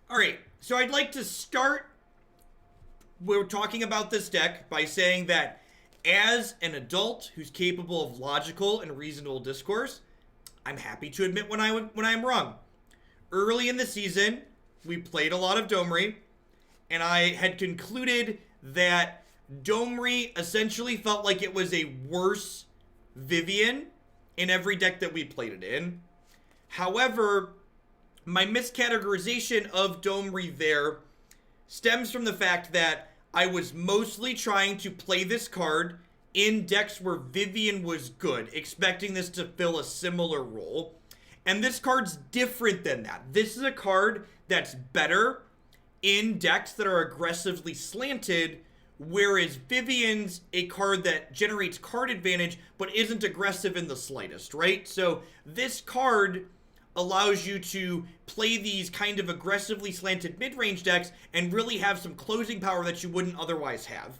Alright, so I'd like to start, we're talking about this deck by saying that as an adult who's capable of logical and reasonable discourse, I'm happy to admit when I'm wrong. Early in the season, we played a lot of Domri, and I had concluded that Domri essentially felt like it was a worse Vivien in every deck that we played it in. However, my miscategorization of Domri there stems from the fact that I was mostly trying to play this card in decks where Vivien was good, expecting this to fill a similar role. And this card's different than that. This is a card that's better in decks that are aggressively slanted, whereas Vivien's a card that generates card advantage but isn't aggressive in the slightest, right? So this card allows you to play these kind of aggressively slanted mid-range decks and really have some closing power that you wouldn't otherwise have.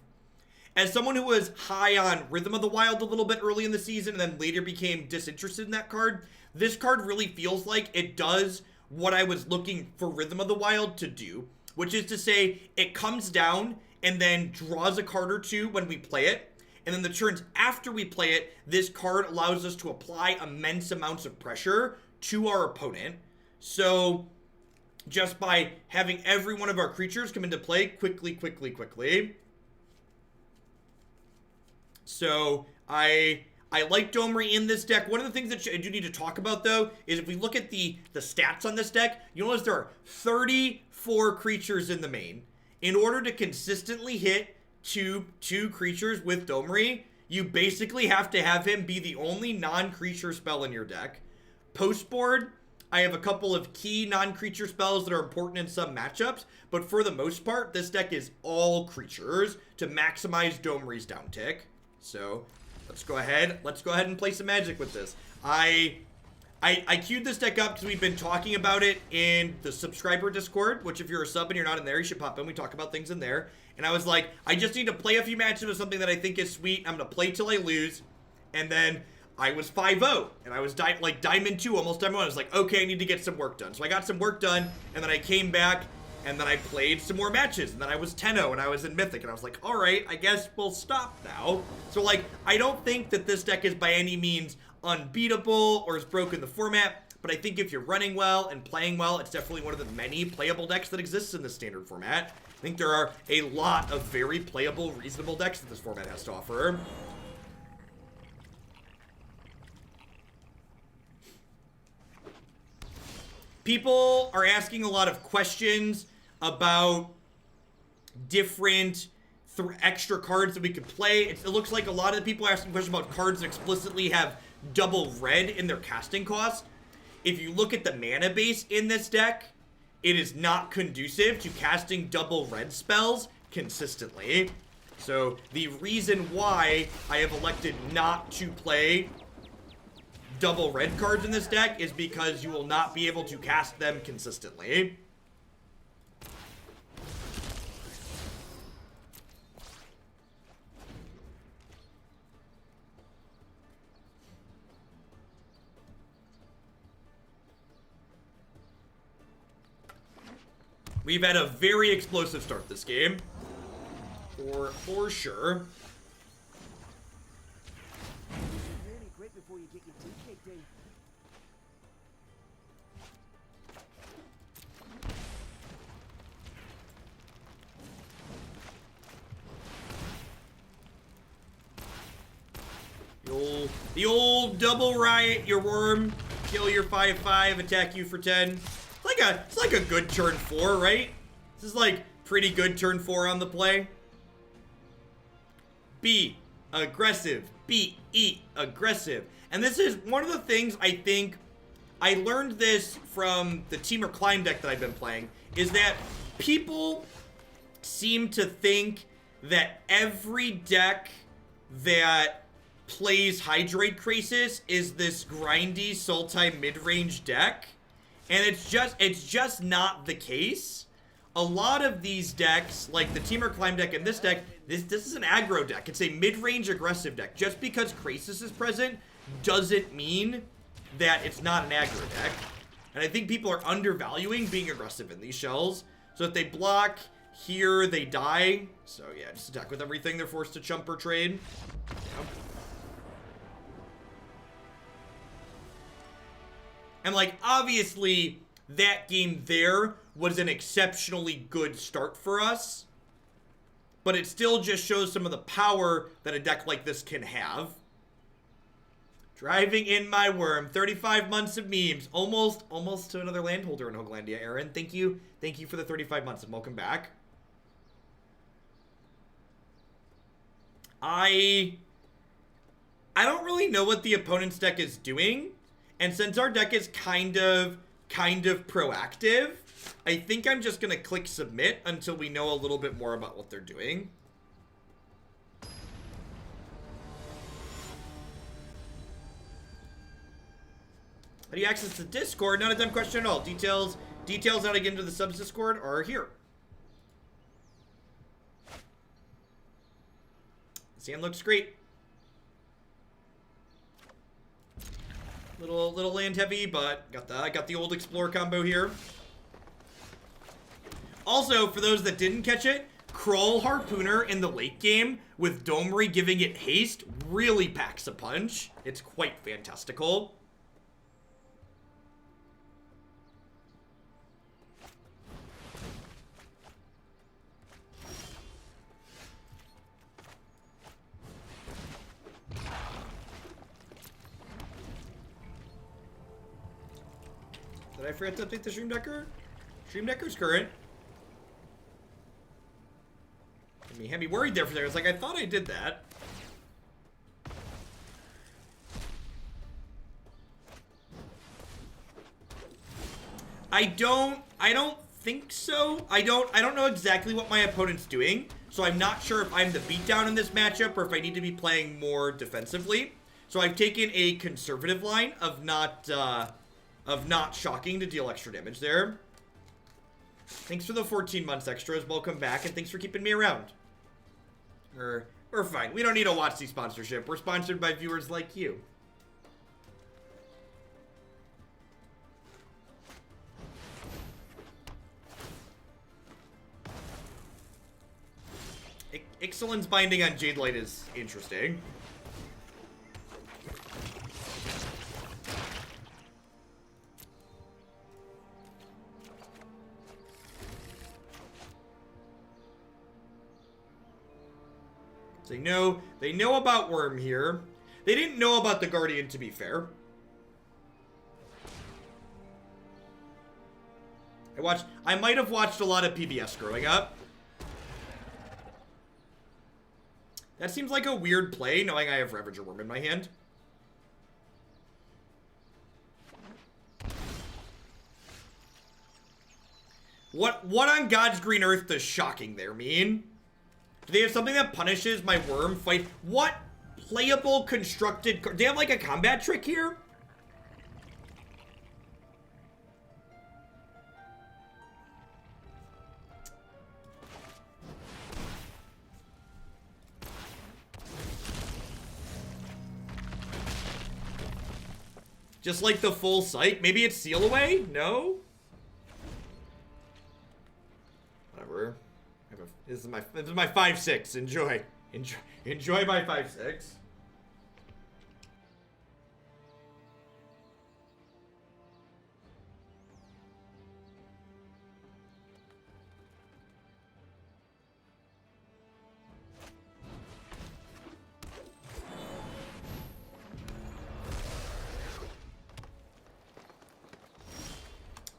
As someone who was high on Rhythm of the Wild a little bit early in the season and then later became disinterested in that card, this card really feels like it does what I was looking for Rhythm of the Wild to do, which is to say it comes down and then draws a card or two when we play it. And then the turns after we play it, this card allows us to apply immense amounts of pressure to our opponent. So just by having every one of our creatures come into play quickly. So I like Domri in this deck. One of the things that I do need to talk about, though, is if we look at the stats on this deck, you'll notice there are 34 creatures in the main. In order to consistently hit two creatures with Domri, you basically have to have him be the only non-creature spell in your deck. Post-board, I have a couple of key non-creature spells that are important in some matchups, but for the most part, this deck is all creatures to maximize Domri's downtick. So let's go ahead and play some Magic with this. I queued this deck up because we've been talking about it in the subscriber Discord, which if you're a sub and you're not in there, you should pop in. We talk about things in there. And I was like, I just need to play a few matches with something that I think is sweet. I'm going to play till I lose. And then I was 5-0, and I was like Diamond 2 almost Diamond 1. I was like, okay, I need to get some work done. So I got some work done, and then I came back, and then I played some more matches. And then I was 10-0, and I was in Mythic, and I was like, all right, I guess we'll stop now. So, like, I don't think that this deck is by any means unbeatable or has broken the format, but I think if you're running well and playing well, it's definitely one of the many playable decks that exists in the standard format. I think there are a lot of very playable, reasonable decks that this format has to offer. People are asking a lot of questions about different extra cards that we could play. It looks like a lot of the people are asking questions about cards that explicitly have double red in their casting cost. If you look at the mana base in this deck, it is not conducive to casting double red spells consistently. So the reason why I have elected not to play double red cards in this deck is because you will not be able to cast them consistently. We've had a very explosive start this game, for sure. The old double riot your worm, kill your 5/5, attack you for 10. It's like a good turn 4, right? This is like pretty good turn 4 on the play. B, aggressive. B, E, aggressive. And this is one of the things I think I learned this from the Temur Climb deck that I've been playing, is that people seem to think that every deck that plays Hydroid Krasis is this grindy Sultai mid-range deck, and it's just not the case. A lot of these decks, like the Temur Climb deck and this deck, this is an aggro deck. It's a mid-range aggressive deck. Just because Krasis is present doesn't mean that it's not an aggro deck. And I think people are undervaluing being aggressive in these shells. So if they block here, they die. So yeah, just attack with everything. They're forced to chump or trade. Yep. And like, obviously, that game there was an exceptionally good start for us. But it still just shows some of the power that a deck like this can have. Driving in my worm. 35 months of memes. Almost to another landholder in Hoaglandia, Aaron. Thank you. Thank you for the 35 months and welcome back. I don't really know what the opponent's deck is doing. And since our deck is kind of proactive, I think I'm just going to click submit until we know a little bit more about what they're doing. How do you access the Discord? Not a dumb question at all. Details how to get into the subs Discord are here. This hand looks great. Little land heavy, but got the old Explorer combo here. Also, for those that didn't catch it, Kraul Harpooner in the late game with Domri giving it haste really packs a punch. It's quite fantastical. Did I forget to update the Stream Decker? Stream Decker's current. Had me worried there for a second. I was like, I thought I did that. I don't think so. I don't know exactly what my opponent's doing, so I'm not sure if I'm the beatdown in this matchup or if I need to be playing more defensively. So I've taken a conservative line of not shocking to deal extra damage there. Thanks for the 14 months extras. Welcome back, and thanks for keeping me around. We're fine. We don't need a WotC sponsorship. We're sponsored by viewers like you. Ixalan's binding on Jadelight is interesting. They know about Wurm here. They didn't know about the Guardian, to be fair. I might have watched a lot of PBS growing up. That seems like a weird play, knowing I have Ravager Wurm in my hand. What on God's green earth does shocking there mean? Do they have something that punishes my worm fight? What playable constructed... Do they have like a combat trick here? Just like the full sight? Maybe it's seal away? No? Whatever. This is my 5/6. Enjoy my 5/6.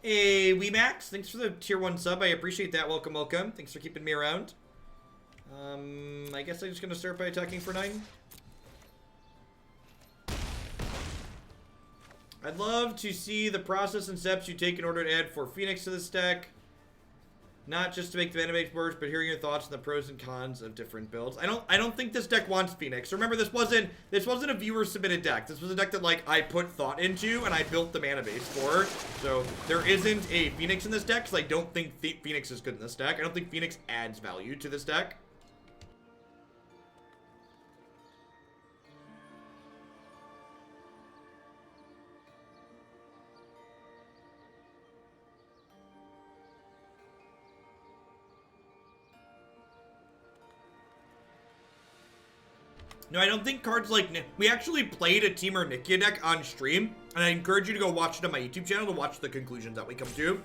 Hey, WeMax, thanks for the tier 1 sub. I appreciate that. Welcome. Thanks for keeping me around. I guess I'm just gonna start by attacking for 9. I'd love to see the process and steps you take in order to add 4 Phoenix to this deck. Not just to make the animate worse, but hearing your thoughts on the pros and cons of different builds. I don't think this deck wants Phoenix. Remember, this wasn't a viewer submitted deck. This was a deck that like I put thought into and I built the mana base for. So there isn't a Phoenix in this deck because I don't think Phoenix is good in this deck. I don't think Phoenix adds value to this deck. No, I don't think cards like... We actually played a Temur Nikia deck on stream, and I encourage you to go watch it on my YouTube channel to watch the conclusions that we come to.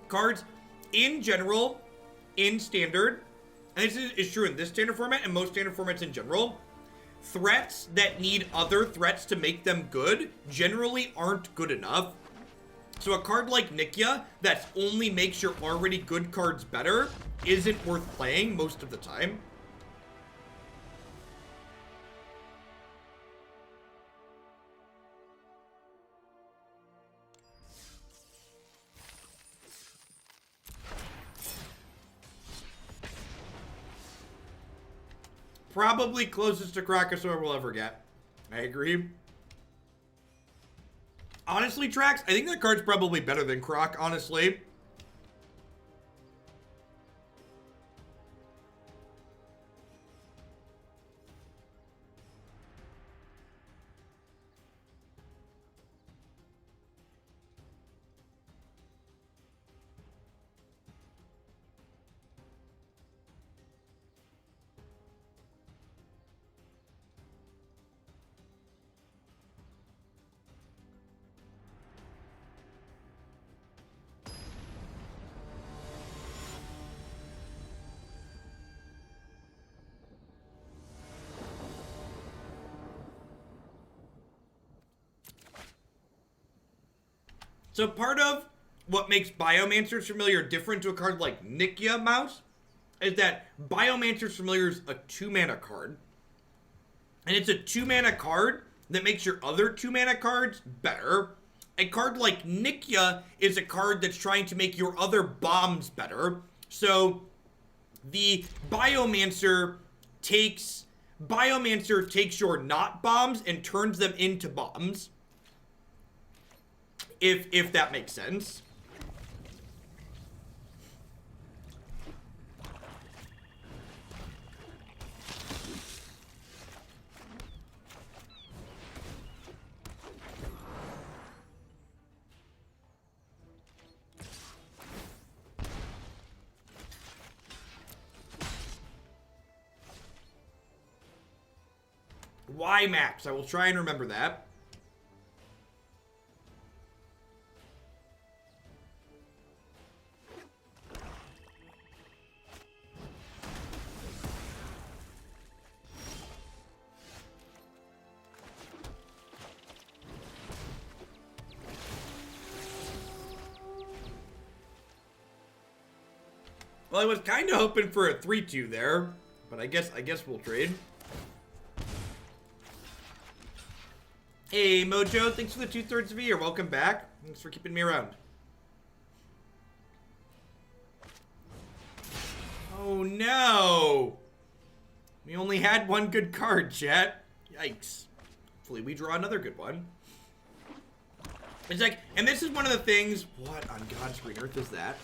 Cards, in general, in Standard, and this is true in this Standard format and most Standard formats in general, threats that need other threats to make them good generally aren't good enough. So a card like Nikia that only makes your already good cards better isn't worth playing most of the time. Probably closest to Krakatoa we'll ever get. I agree. Honestly, Trax, I think that card's probably better than Croc, honestly. So part of what makes Biomancer's Familiar different to a card like Nikia Mouse is that Biomancer's Familiar is a 2-mana card. And it's a 2-mana card that makes your other 2-mana cards better. A card like Nikia is a card that's trying to make your other bombs better. So the Biomancer takes your not bombs and turns them into bombs. If that makes sense. Why, Max? I will try and remember that. Well, I was kind of hoping for a 3-2 there, but I guess we'll trade. Hey, Mojo, thanks for the 2/3 of a year. Welcome back. Thanks for keeping me around. Oh, no. We only had one good card, chat. Yikes. Hopefully we draw another good one. It's like, and this is one of the things... What on God's green earth is that?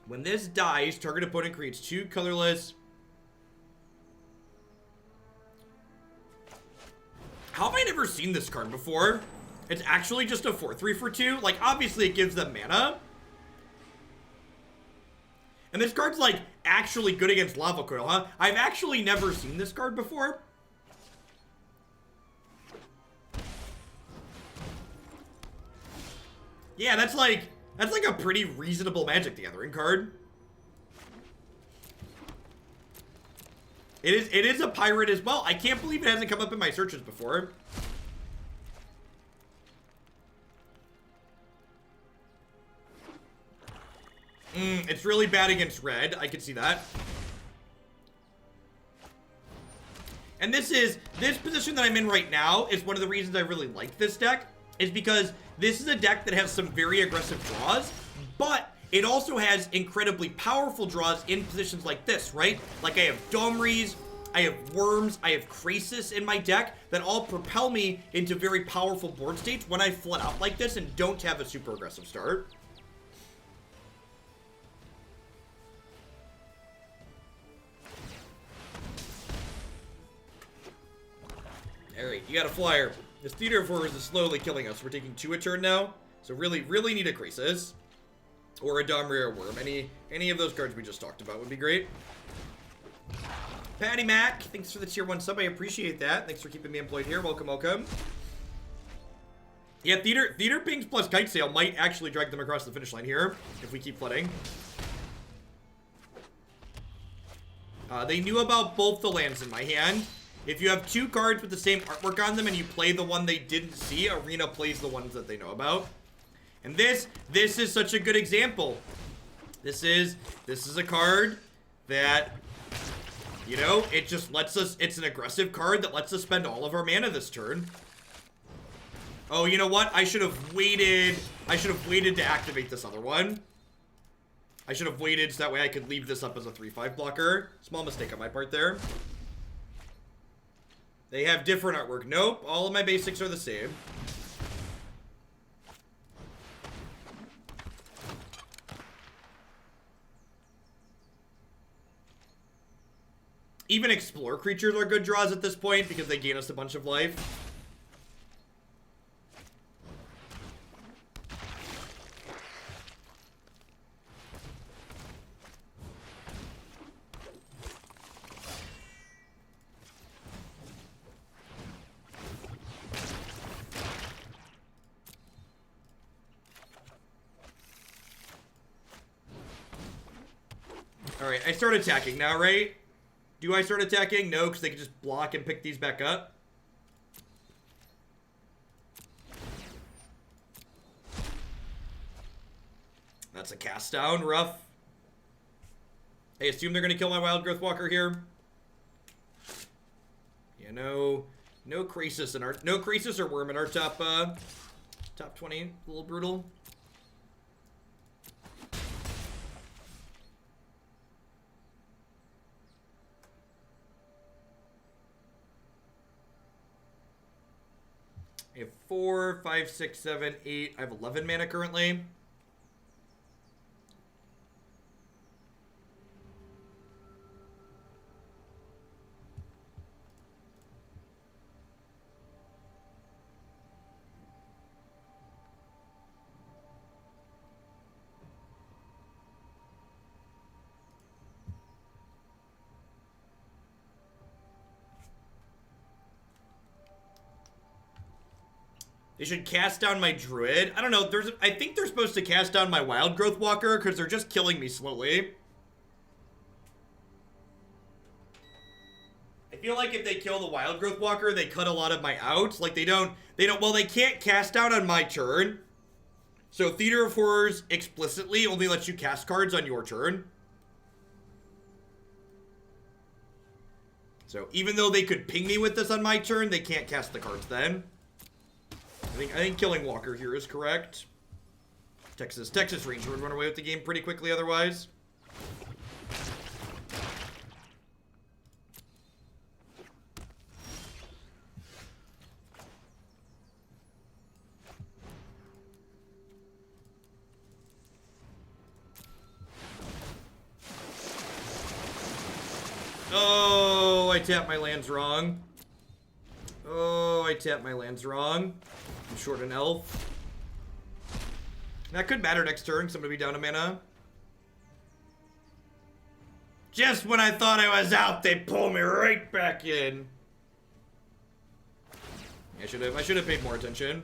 When this dies, target opponent creates 2 colorless... How have I never seen this card before? It's actually just a 4/3 for 2. Like, obviously it gives them mana. And this card's, like, actually good against Lava Coil, huh? I've actually never seen this card before. Yeah, that's like a pretty reasonable Magic the Gathering card. It is a pirate as well. I can't believe it hasn't come up in my searches before. It's really bad against red. I can see that. And this position that I'm in right now is one of the reasons I really like this deck, is because this is a deck that has some very aggressive draws, but it also has incredibly powerful draws in positions like this, right? Like I have Domris, I have Worms, I have Krasis in my deck that all propel me into very powerful board states when I flood out like this and don't have a super aggressive start. Alright, you got a flyer. This Theater of Horrors is slowly killing us. We're taking 2 a turn now, so really need a Krasis. Or a Domri or a Wurm. Any of those cards we just talked about would be great. Patty Mac, thanks for the tier 1 sub. I appreciate that. Thanks for keeping me employed here. Welcome, welcome. Yeah, Theater Pings plus Kite Sail might actually drag them across the finish line here if we keep flooding. They knew about both the lands in my hand. If you have 2 cards with the same artwork on them and you play the one they didn't see, Arena plays the ones that they know about. And this is such a good example. This is a card that, you know, it just lets us, it's an aggressive card that lets us spend all of our mana this turn. Oh, you know what? I should have waited to activate this other one. I should have waited so that way I could leave this up as a 3/5 blocker. Small mistake on my part there. They have different artwork. Nope, all of my basics are the same. Even Explore creatures are good draws at this point because they gain us a bunch of life. Alright, I start attacking now, right? Do I start attacking? No, because they can just block and pick these back up. That's a cast down, rough. I assume they're going to kill my Wildgrowth Walker here. Yeah, no Krasis in our, no Krasis or Wurm in our top 20. A little brutal. I have 4, 5, 6, 7, 8. I have 11 mana currently. They should cast down my Druid. I don't know. I think they're supposed to cast down my Wildgrowth Walker because they're just killing me slowly. I feel like if they kill the Wildgrowth Walker, they cut a lot of my outs. Like well, they can't cast down on my turn. So Theater of Horrors explicitly only lets you cast cards on your turn. So even though they could ping me with this on my turn, they can't cast the cards then. I think killing Walker here is correct. Texas Ranger would run away with the game pretty quickly otherwise. Oh, I tapped my lands wrong. Oh, I tapped my lands wrong. I'm short an elf. That could matter next turn, because I'm going to be down a mana. Just when I thought I was out, they pull me right back in. I should have paid more attention.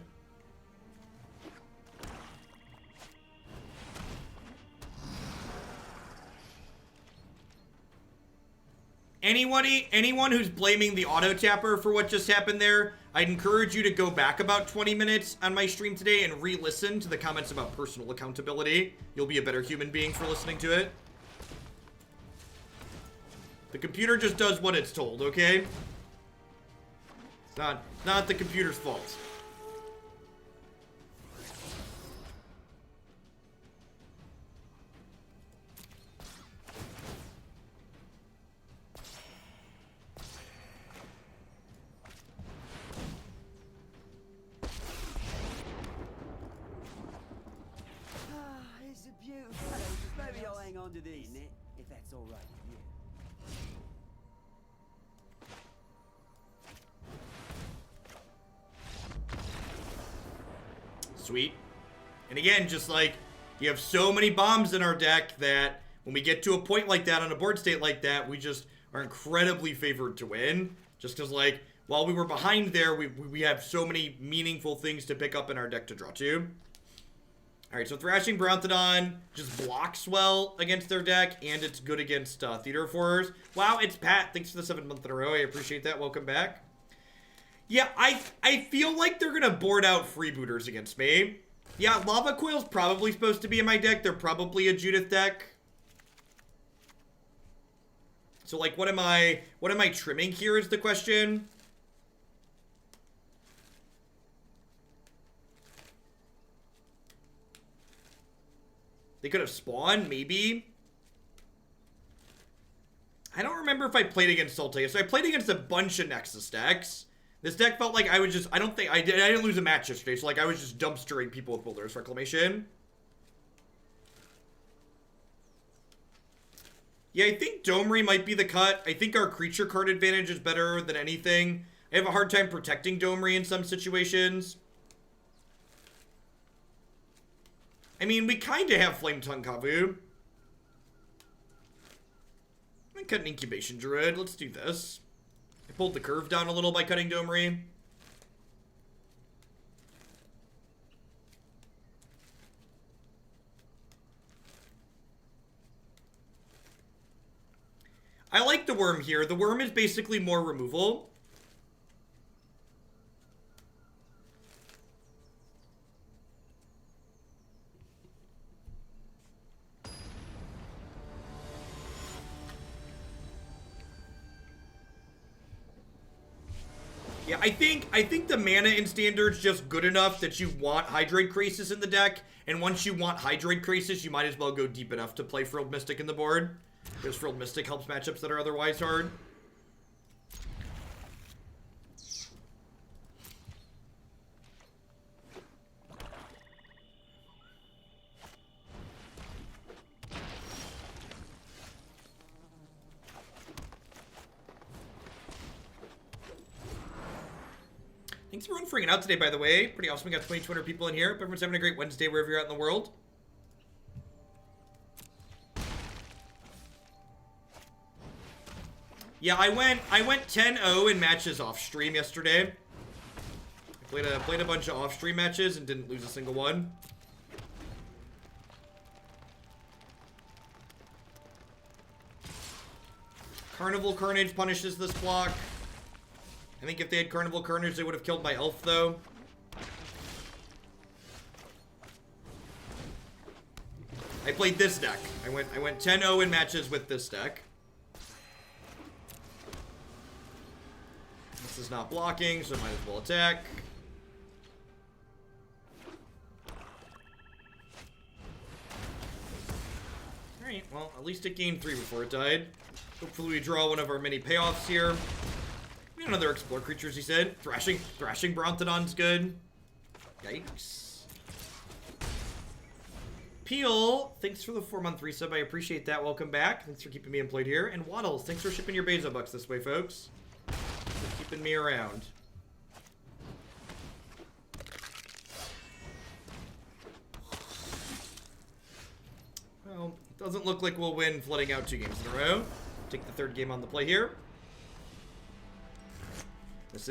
Anyone who's blaming the auto tapper for what just happened there, I'd encourage you to go back about 20 minutes on my stream today and re-listen to the comments about personal accountability. You'll be a better human being for listening to it. The computer just does what it's told, okay? It's not the computer's fault. Maybe I'll hang on to these, if that's all right with you. Sweet. And again, just like, you have so many bombs in our deck that when we get to a point like that on a board state like that, we are incredibly favored to win. Just because, like, while we were behind there, we have so many meaningful things to pick up in our deck to draw to. Alright, so Thrashing Brontodon just blocks well against their deck, and it's good against Theater of Horrors. Wow, it's Pat. Thanks for the 7th month in a row. I appreciate that. Welcome back. Yeah, I feel like they're going to board out freebooters against me. Yeah, Lava Coil's probably supposed to be in my deck. They're probably a Judith deck. So, like, what am I trimming here is the question. They could have spawned, maybe. I don't remember if I played against Sultai. So I played against a bunch of Nexus decks. This deck felt like I was just, I didn't lose a match yesterday. So, like, I was just dumpstering people with Builder's Reclamation. Yeah, I think Domri might be the cut. I think our creature card advantage is better than anything. I have a hard time protecting Domri in some situations. I mean, we kind of have Flame Tongue Kavu. I'm gonna cut an Incubation Druid. Let's do this. I pulled the curve down a little by cutting Domri. I like the Wurm here. The Wurm is basically more removal. Yeah, I think the mana in Standard's just good enough that you want Hydroid Krasis in the deck, and once you want Hydroid Krasis, you might as well go deep enough to play Frilled Mystic in the board, because Frilled Mystic helps matchups that are otherwise hard. Thanks everyone for hanging out today, by the way. Pretty awesome. We got 2,200 people in here. Hope everyone's having a great Wednesday wherever you're at in the world. Yeah, I went 10-0 in matches off stream yesterday. I played a bunch of off stream matches and didn't lose a single one. Carnival Carnage punishes this block. I think if they had Carnival Carnage, they would have killed my elf, though. I played this deck. I went 10-0 in matches with this deck. This is not blocking, so I might as well attack. Alright, well, at least it gained 3 before it died. Hopefully we draw one of our many payoffs here. Another explore creatures, he said. Thrashing Brontodon's good. Yikes. Peel, thanks for the 4-month resub. I appreciate that. Welcome back. Thanks for keeping me employed here. And Waddles, thanks for shipping your Bezo bucks this way, folks. For keeping me around. Well, it doesn't look like we'll win flooding out 2 games in a row. Take the 3rd game on the play here. This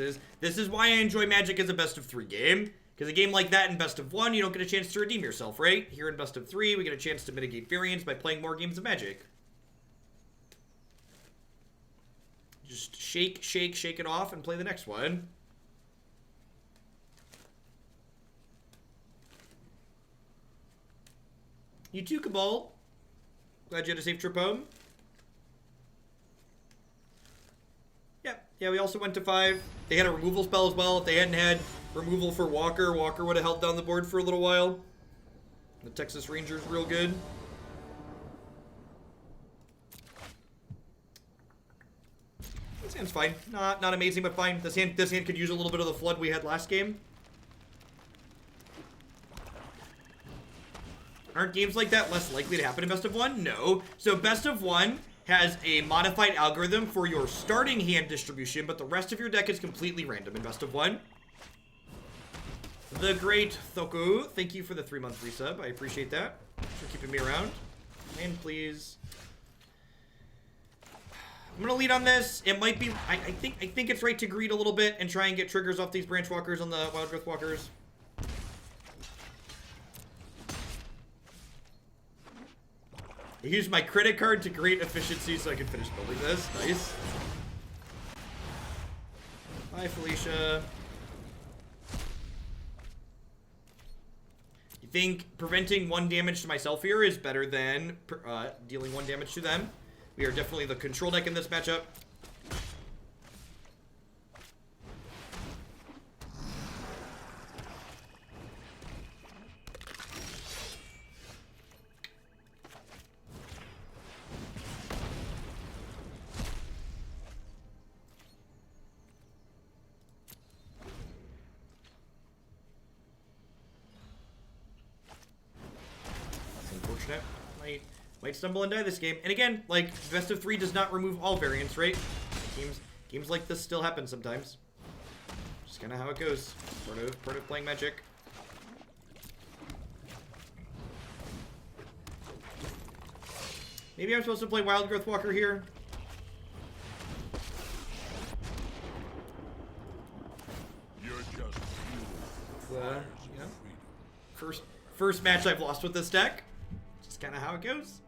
is why I enjoy Magic as a best of 3 game. Because a game like that in best of 1, you don't get a chance to redeem yourself, right? Here in best of 3, we get a chance to mitigate variance by playing more games of Magic. Just shake it off and play the next one. You too, Cabal. Glad you had a safe trip home. Yeah, we also went to 5. They had a removal spell as well. If they hadn't had removal for Walker, Walker would have held down the board for a little while. The Texas Ranger's real good. This hand's fine. Not amazing, but fine. This hand could use a little bit of the flood we had last game. Aren't games like that less likely to happen in best of 1? No. So best of 1 has a modified algorithm for your starting hand distribution, but the rest of your deck is completely random in best of 1. The great Thoku, thank you for the 3-month resub. I appreciate that. Thanks for keeping me around. And please. I'm gonna lead on this. It might be, I think it's right to greed a little bit and try and get triggers off these Branchwalkers on the Wildgrowth Walkers. I used my credit card to create efficiency so I can finish building this. Nice. Bye, Felicia. You think preventing 1 damage to myself here is better than dealing 1 damage to them? We are definitely the control deck in this matchup. Unfortunate. Might stumble and die this game. And again, like, best of 3 does not remove all variants, right? Games like this still happen sometimes. Just kind of how it goes. Part of playing Magic. Maybe I'm supposed to play Wildgrowth Walker here. You're just Yeah. First match I've lost with this deck. Just kind of how it goes.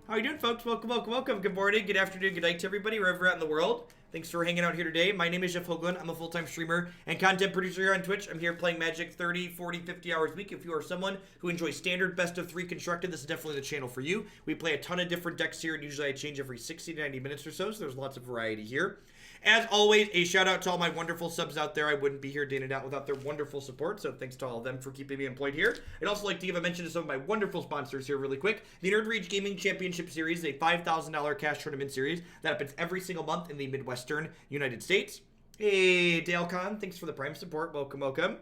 How are you doing, folks? Welcome, welcome, welcome. Good morning, good afternoon, good night to everybody, wherever you're at in the world. Thanks for hanging out here today. My name is Jeff Hoagland. I'm a full-time streamer and content producer here on Twitch. I'm here playing Magic 30, 40, 50 hours a week. If you are someone who enjoys standard best of 3 constructed, this is definitely the channel for you. We play a ton of different decks here, and usually I change every 60 to 90 minutes or so there's lots of variety here. As always, a shout out to all my wonderful subs out there. I wouldn't be here day in and out without their wonderful support, so thanks to all of them for keeping me employed here. I'd also like to give a mention to some of my wonderful sponsors here really quick. The Nerd Rage Gaming Championship Series is a $5,000 cash tournament series that happens every single month in the Midwestern United States. Hey, Dale Khan, thanks for the Prime support. Welcome, welcome.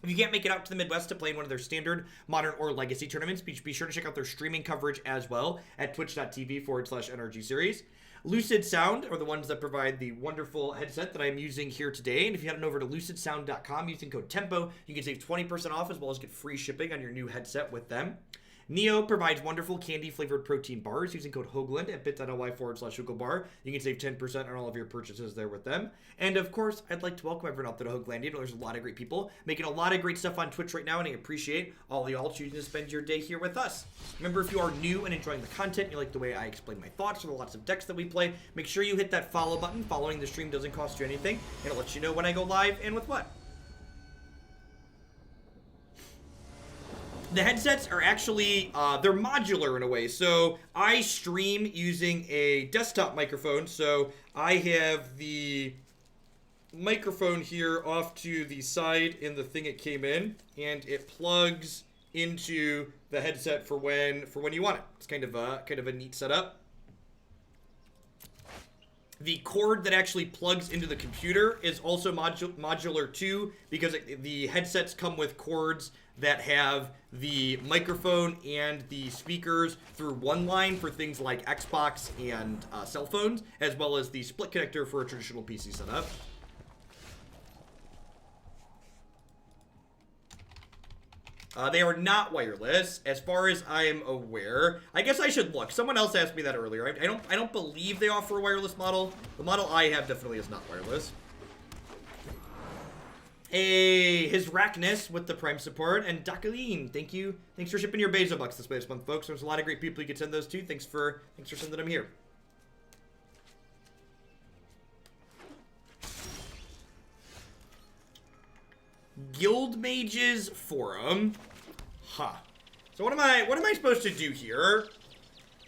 If you can't make it out to the Midwest to play in one of their standard, modern, or legacy tournaments, be sure to check out their streaming coverage as well at twitch.tv/NRG series. Lucid Sound are the ones that provide the wonderful headset that I'm using here today. And if you head on over to lucidsound.com using code TEMPO, you can save 20% off as well as get free shipping on your new headset with them. Neo provides wonderful candy-flavored protein bars using code Hoagland at bit.ly/HoagleBar. You can save 10% on all of your purchases there with them. And of course, I'd like to welcome everyone out there to Hoaglandia. There's a lot of great people making a lot of great stuff on Twitch right now, and I appreciate all y'all choosing to spend your day here with us. Remember, if you are new and enjoying the content, and you like the way I explain my thoughts or the lots of decks that we play, make sure you hit that follow button. Following the stream doesn't cost you anything, and it lets you know when I go live and with what. The headsets are actually, they're modular in a way. So I stream using a desktop microphone. So I have the microphone here off to the side in the thing it came in, and it plugs into the headset for when you want it. It's kind of a neat setup. The cord that actually plugs into the computer is also modular too, because the headsets come with cords that have the microphone and the speakers through one line for things like Xbox and cell phones, as well as the split connector for a traditional PC setup. They are not wireless, as far as I am aware. I guess I should look. Someone else asked me that earlier. I don't believe they offer a wireless model. The model I have definitely is not wireless. Hey, his Rackness with the Prime support, and Dakalin, thank you. Thanks for shipping your Bezo bucks this month, folks. There's a lot of great people you could send those to. Thanks for sending them here. Guild Mages Forum. Huh. So what am I supposed to do here?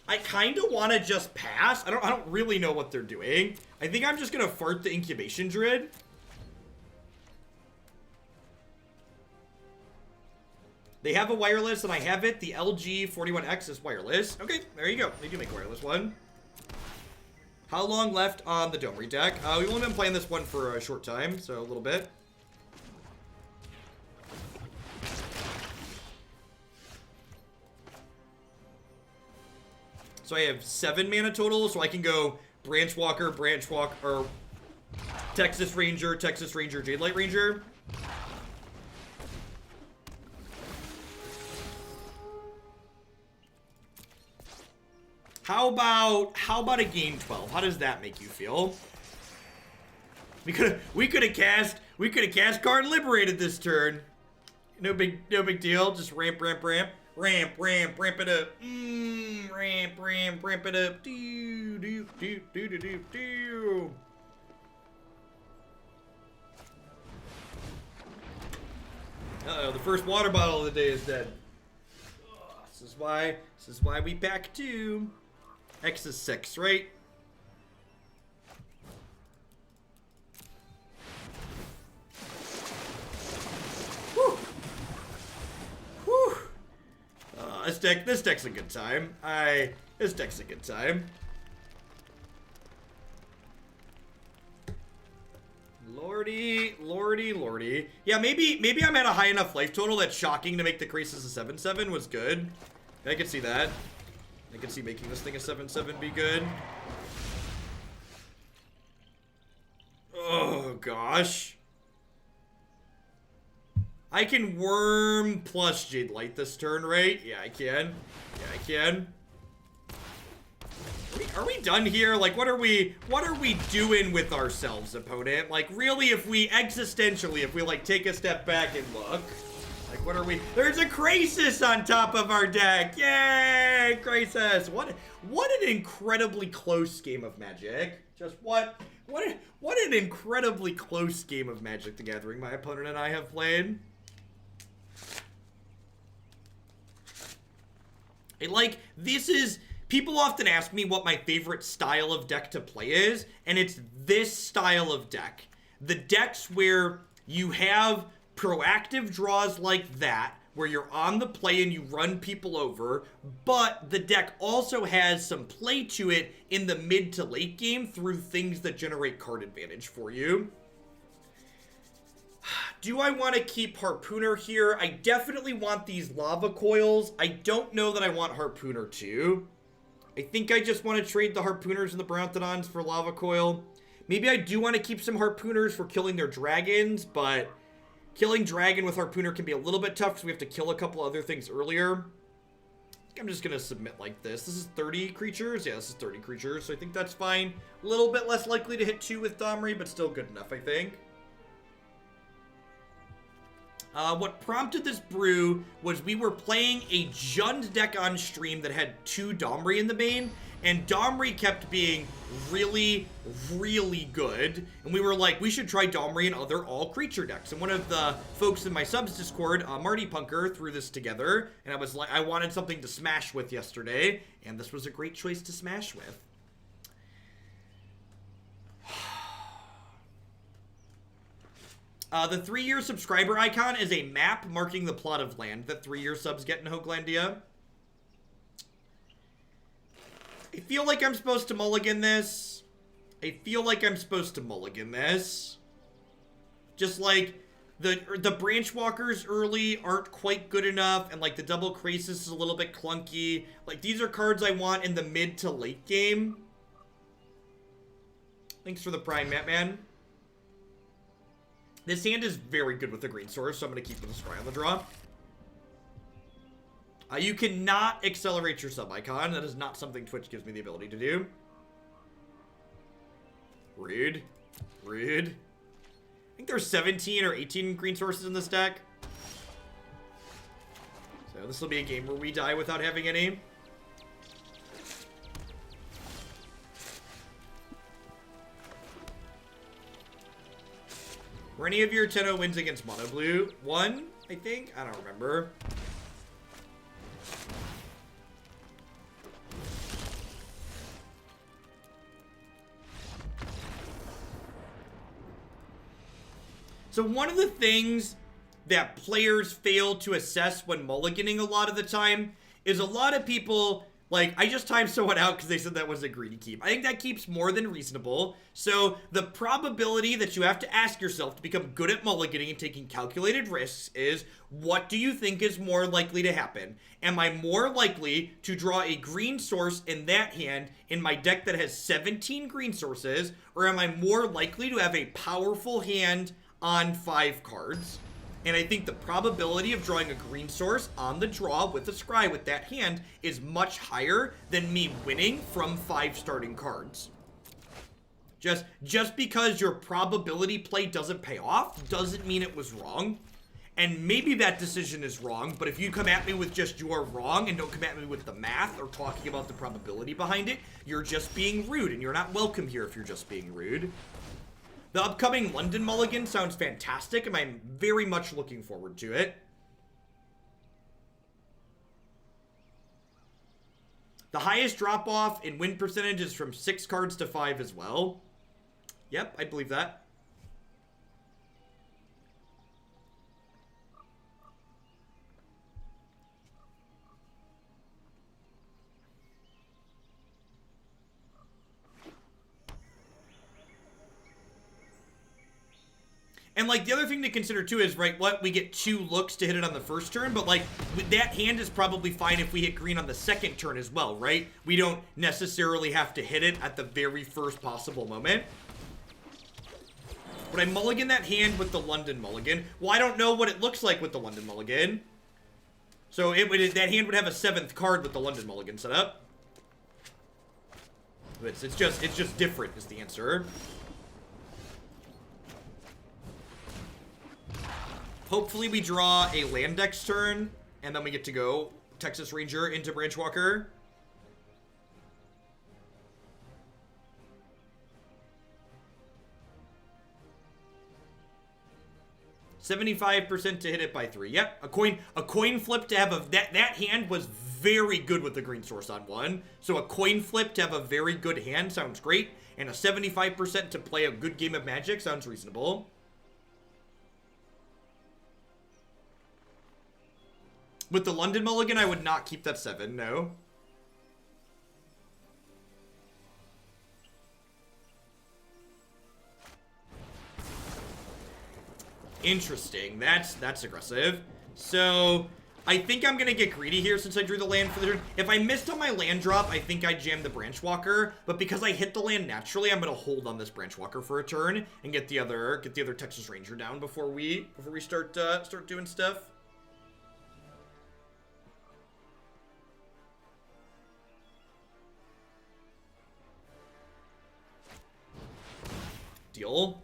I kind of want to just pass. I don't really know what they're doing. I think I'm just gonna fart the Incubation Druid. They have a wireless, and I have it. The LG 41X is wireless. Okay, there you go. They do make a wireless one. How long left on the Domri deck? We've only been playing this one for a short time, so a little bit. So I have 7 mana total, so I can go Branchwalker, or Texas Ranger, Jadelight Ranger. How about a gain 12? How does that make you feel? We could have cast card liberated this turn. No big deal. Just ramp it up. Ramp it up. Do. Uh-oh, the first water bottle of the day is dead. This is why we pack 2. X is 6, right? Whew. Whew. This deck's a good time. This deck's a good time. Lordy. Yeah, maybe I'm at a high enough life total that's shocking to make the Krasis a 7/7 was good. I could see that. I could see making this thing a 7/7 be good. Oh, gosh. I can Worm plus Jadelight this turn, right? Yeah, I can. Are we done here? Like, what are we doing with ourselves, opponent? Like, really, if we like take a step back and look, like, what are we? There's a Krasis on top of our deck. Yay, Krasis! What an incredibly close game of Magic. Just what an incredibly close game of Magic the Gathering my opponent and I have played. And like, people often ask me what my favorite style of deck to play is, and it's this style of deck. The decks where you have proactive draws like that, where you're on the play and you run people over, but the deck also has some play to it in the mid to late game through things that generate card advantage for you. Do I want to keep Harpooner here? I definitely want these Lava Coils. I don't know that I want Harpooner too. I think I just want to trade the Harpooners and the Brontodons for Lava Coil. Maybe I do want to keep some Harpooners for killing their dragons, but killing dragon with Harpooner can be a little bit tough because we have to kill a couple other things earlier. I think I'm just going to submit like this. This is 30 creatures. Yeah, this is 30 creatures, so I think that's fine. A little bit less likely to hit 2 with Domri, but still good enough, I think. What prompted this brew was we were playing a Jund deck on stream that had 2 Domri in the main, and Domri kept being really, really good, and we were like, we should try Domri and other all-creature decks. And one of the folks in my subs Discord, Marty Punker, threw this together, and I was like, I wanted something to smash with yesterday, and this was a great choice to smash with. The 3-year subscriber icon is a map marking the plot of land that 3-year subs get in Hoaglandia. I feel like I'm supposed to mulligan this. Just like, the Branchwalkers early aren't quite good enough, and like the double Krasis is a little bit clunky. Like, these are cards I want in the mid to late game. Thanks for the Prime, Mattman. This hand is very good with the green source, so I'm going to keep with a scry on the draw. You cannot accelerate your sub-icon. That is not something Twitch gives me the ability to do. Rude. I think there's 17 or 18 green sources in this deck. So this will be a game where we die without having any. Were any of your 10-0 wins against Mono Blue? 1, I think? I don't remember. So one of the things that players fail to assess when mulliganing a lot of the time is a lot of people, like, I just timed someone out because they said that was a greedy keep. I think that keeps more than reasonable. So the probability that you have to ask yourself to become good at mulliganing and taking calculated risks is, what do you think is more likely to happen? Am I more likely to draw a green source in that hand in my deck that has 17 green sources? Or am I more likely to have a powerful hand on 5 cards? And I think the probability of drawing a green source on the draw with a scry with that hand is much higher than me winning from 5 starting cards. Just because your probability play doesn't pay off doesn't mean it was wrong. And maybe that decision is wrong, but if you come at me with just you're wrong and don't come at me with the math or talking about the probability behind it, you're just being rude, and you're not welcome here if you're just being rude. The upcoming London Mulligan sounds fantastic, and I'm very much looking forward to it. The highest drop-off in win percentage is from 6 cards to 5 as well. Yep, I believe that. And, like, the other thing to consider, too, is, right, we get 2 looks to hit it on the first turn, but, like, that hand is probably fine if we hit green on the second turn as well, right? We don't necessarily have to hit it at the very first possible moment. Would I mulligan that hand with the London Mulligan? Well, I don't know what it looks like with the London Mulligan. So, that hand would have a 7th card with the London Mulligan set up. It's just different is the answer. Hopefully we draw a land next turn, and then we get to go Texas Ranger into Branchwalker. $75% to hit it by 3. Yep, a coin flip to have that hand was very good with the green source on 1. So a coin flip to have a very good hand sounds great, and a 75% to play a good game of Magic sounds reasonable. With the London Mulligan, I would not keep that 7, no. Interesting. That's aggressive. So, I think I'm going to get greedy here since I drew the land for the turn. If I missed on my land drop, I think I jammed the Branchwalker. But because I hit the land naturally, I'm going to hold on this Branchwalker for a turn and get the other Texas Ranger down before we start doing stuff. Deal.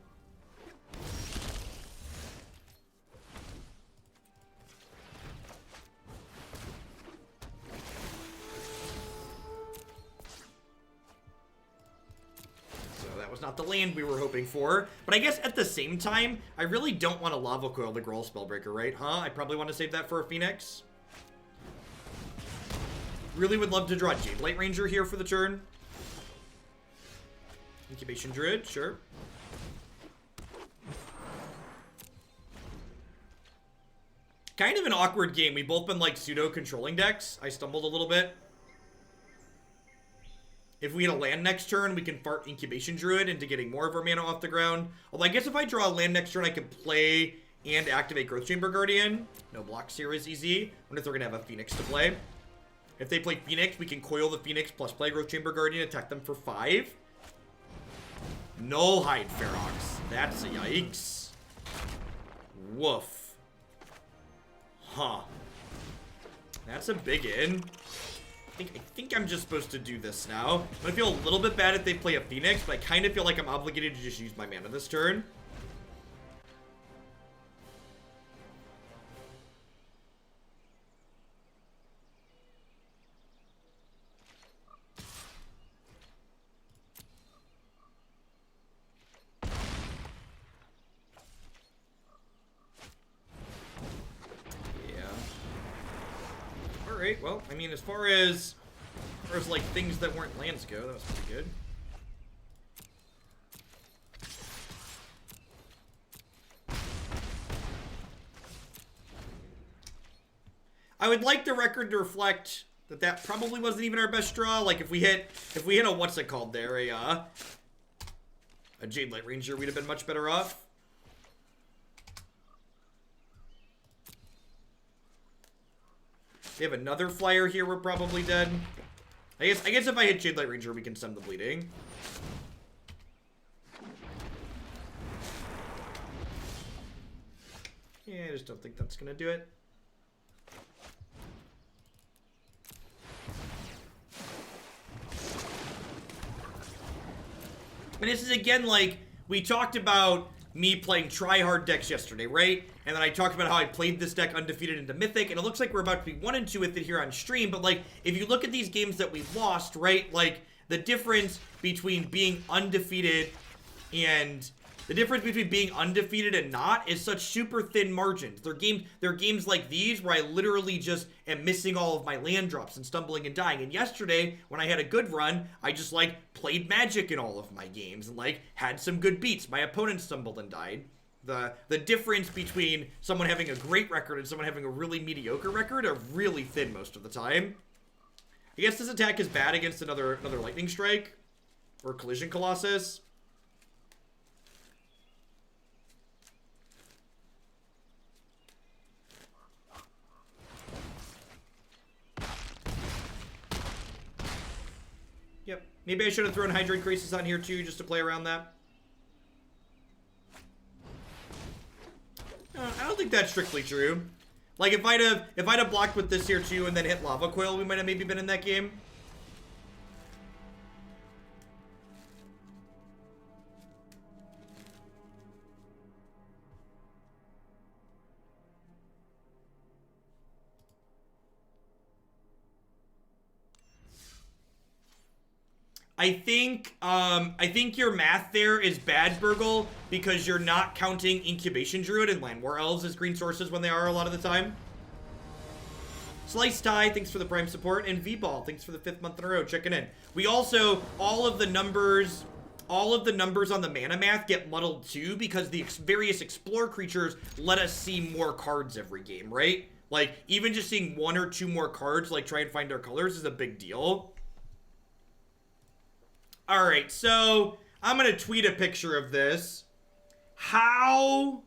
So that was not the land we were hoping for. But I guess at the same time, I really don't want a Lava Coil to Graul Spellbreaker, right? Huh? I probably want to save that for a Phoenix. Really would love to draw Jadelight Ranger here for the turn. Incubation Druid, sure. Kind of an awkward game. We've both been like pseudo-controlling decks. I stumbled a little bit. If we get a land next turn, we can fart Incubation Druid into getting more of our mana off the ground. Although I guess if I draw a land next turn, I can play and activate Growth Chamber Guardian. No blocks here is easy. I wonder if they're going to have a Phoenix to play. If they play Phoenix, we can coil the Phoenix plus play Growth Chamber Guardian, attack them for 5. No Hide Ferox. That's a yikes. Woof. Huh. That's a big in. I think I'm just supposed to do this now. I feel a little bit bad if they play a Phoenix, but I kind of feel like I'm obligated to just use my mana this turn. Alright, well, I mean, as far as like things that weren't lands go, that was pretty good. I would like the record to reflect that probably wasn't even our best draw. Like if we hit a what's it called there, a Jadelight Ranger, we'd have been much better off. They have another flyer here, we're probably dead. I guess if I hit Jadelight Ranger, we can stem the bleeding. Yeah, I just don't think that's going to do it. And this is, again, like, we talked about me playing tryhard decks yesterday, right? And then I talked about how I played this deck undefeated into Mythic, and it looks like we're about to be 1-2 with it here on stream, but, like, if you look at these games that we've lost, right, like, the difference between being undefeated and... The difference between being undefeated and not is such super thin margins. They're games like these where I literally just am missing all of my land drops and stumbling and dying. And yesterday, when I had a good run, I just, like, played Magic in all of my games and, like, had some good beats. My opponent stumbled and died. The difference between someone having a great record and someone having a really mediocre record are really thin most of the time. I guess this attack is bad against another Lightning Strike or Collision Colossus. Yep. Maybe I should have thrown Hydroid Krasis on here too, just to play around that. I don't think that's strictly true. Like, if I'd have blocked with this here too and then hit Lava Coil, we might have maybe been in that game. I think your math there is bad, Burgle, because you're not counting Incubation Druid and Llanowar Elves as green sources when they are a lot of the time. Slice Tie, thanks for the Prime support, and V-Ball, thanks for the 5th month in a row, checking in. We also, all of the numbers on the mana math get muddled too, because the various Explore creatures let us see more cards every game, right? Like, even just seeing 1 or 2 more cards, like try and find our colors, is a big deal. Alright, so I'm going to tweet a picture of this. How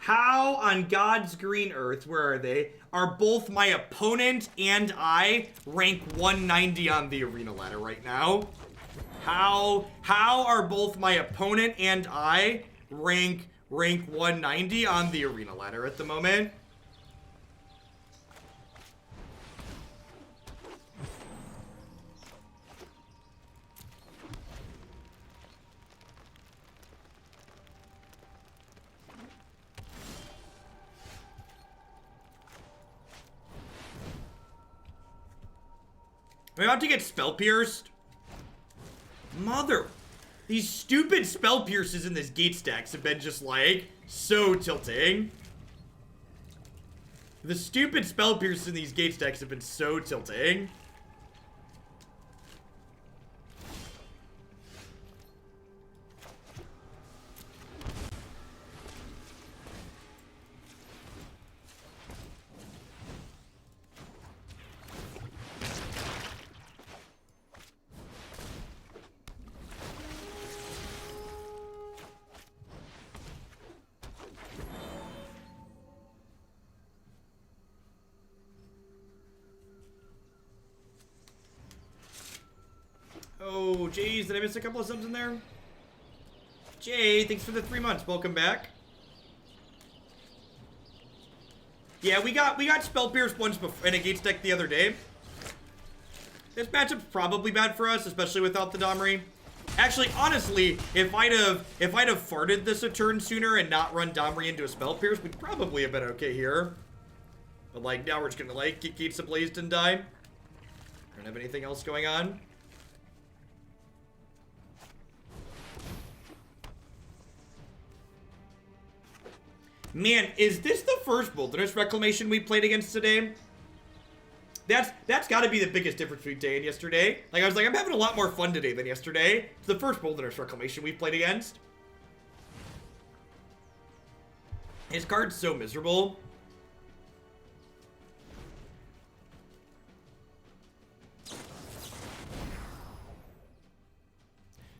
on God's green earth, where are they, are both my opponent and I rank 190 on the arena ladder right now? How are both my opponent and I rank 190 on the arena ladder at the moment? Am I about to get spell pierced? Mother. These stupid spell pierces in this gate stacks have been just like so tilting. The stupid spell pierces in these gate stacks have been so tilting. Oh, jeez, did I miss a couple of subs in there? Jay, thanks for the 3 months. Welcome back. Yeah, we got Spell Pierce once before in a Gates deck the other day. This matchup's probably bad for us, especially without the Domri. Actually, honestly, if I'd have farted this a turn sooner and not run Domri into a Spell Pierce, we'd probably have been okay here. But like now we're just gonna like get Gates Ablazed and die. Don't have anything else going on. Man, is this the first Wilderness Reclamation we played against today? That's got to be the biggest difference between today and yesterday. Like, I was like, I'm having a lot more fun today than yesterday. It's the first Wilderness Reclamation we've played against. His card's so miserable.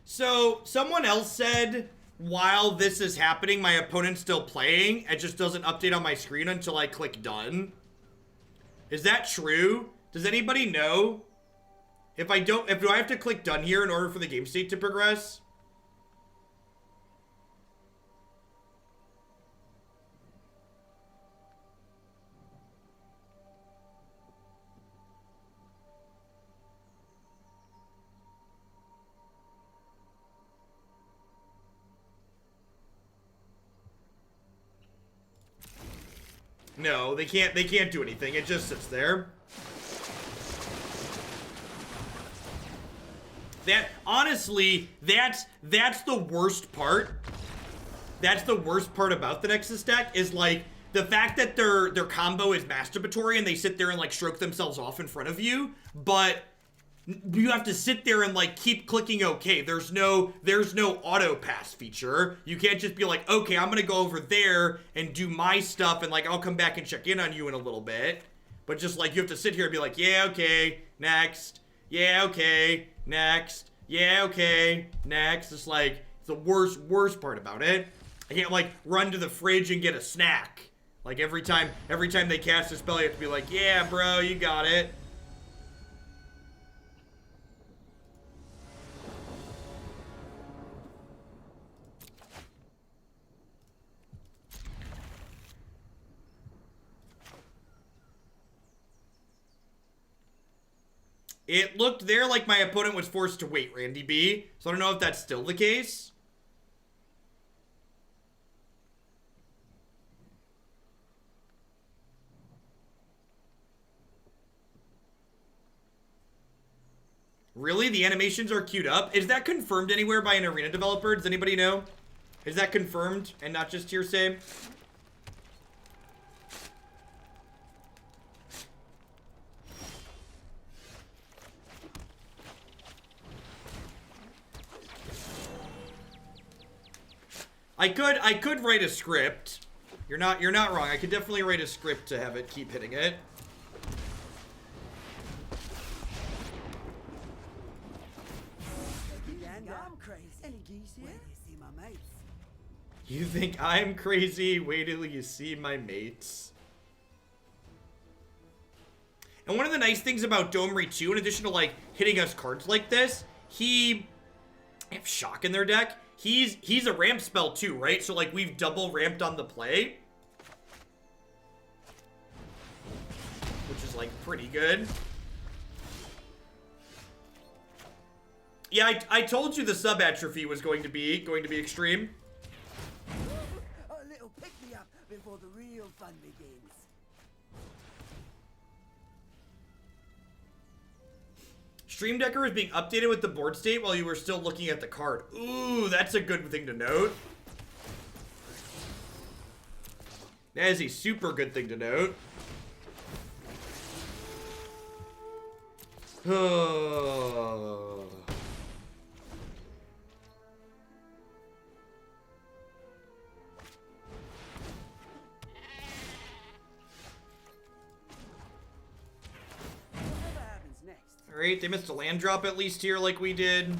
So, someone else said, while this is happening, my opponent's still playing. It just doesn't update on my screen until I click done. Is that true? Does anybody know? Do I have to click done here in order for the game state to progress? No, they can't do anything. It just sits there. That, honestly, that's the worst part. That's the worst part about the Nexus deck, is like the fact that their combo is masturbatory and they sit there and like stroke themselves off in front of you, but you have to sit there and like keep clicking OK. There's no auto pass feature. You can't just be like, okay, I'm gonna go over there and do my stuff and like I'll come back and check in on you in a little bit. But just like you have to sit here and be like, yeah, okay, next. Yeah, okay, next. Yeah, okay, next. It's like it's the worst part about it. I can't like run to the fridge and get a snack. Like every time they cast a spell, you have to be like, yeah, bro, you got it. It looked there like my opponent was forced to wait, Randy B. So I don't know if that's still the case. Really? The animations are queued up? Is that confirmed anywhere by an arena developer? Does anybody know? Is that confirmed and not just hearsay? I could write a script. You're not wrong. I could definitely write a script to have it keep hitting it. I'm crazy. Any geese here? Where do you see my mates? You think I'm crazy? Wait till you see my mates. And one of the nice things about Domri too, in addition to like hitting us cards like this, they have shock in their deck. He's a ramp spell too, right? So like we've double ramped on the play, which is like pretty good. Yeah, I told you the sub atrophy was going to be extreme. A little pick me up before the real fun begins. Stream Decker is being updated with the board state while you were still looking at the card. Ooh, that's a good thing to note. That is a super good thing to note. Oh. Alright, they missed a land drop at least here like we did.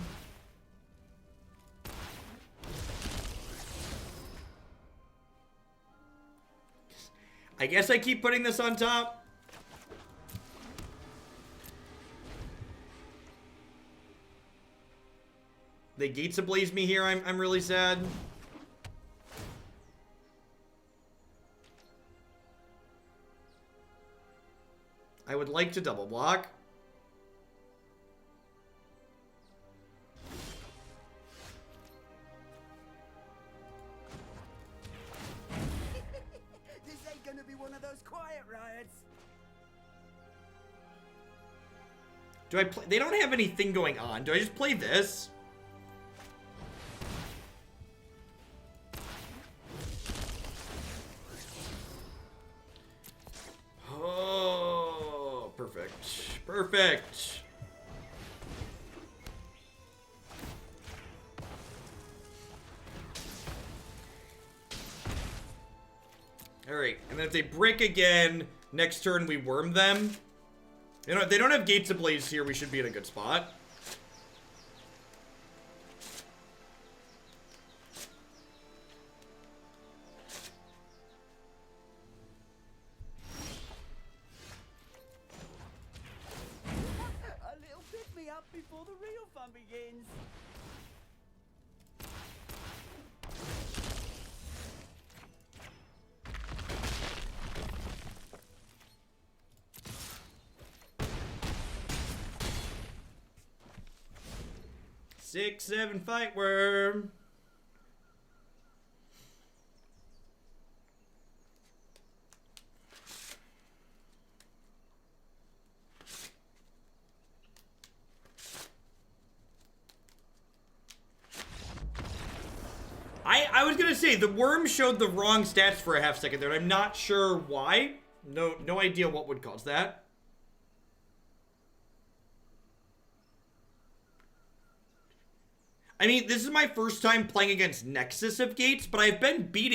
I guess I keep putting this on top. They gates ablaze me here, I'm really sad. I would like to double block. Do I play? They don't have anything going on. Do I just play this? Oh, perfect. Perfect. All right, and then if they break again, next turn we worm them. You know, if they don't have gates ablaze here, we should be in a good spot. A little pick me up before the real fun begins. Six, 7 fight worm. say, the worm showed the wrong stats for a half second there, and I'm not sure why. No idea what would cause that. I mean, this is my first time playing against Nexus of Gates, but I beat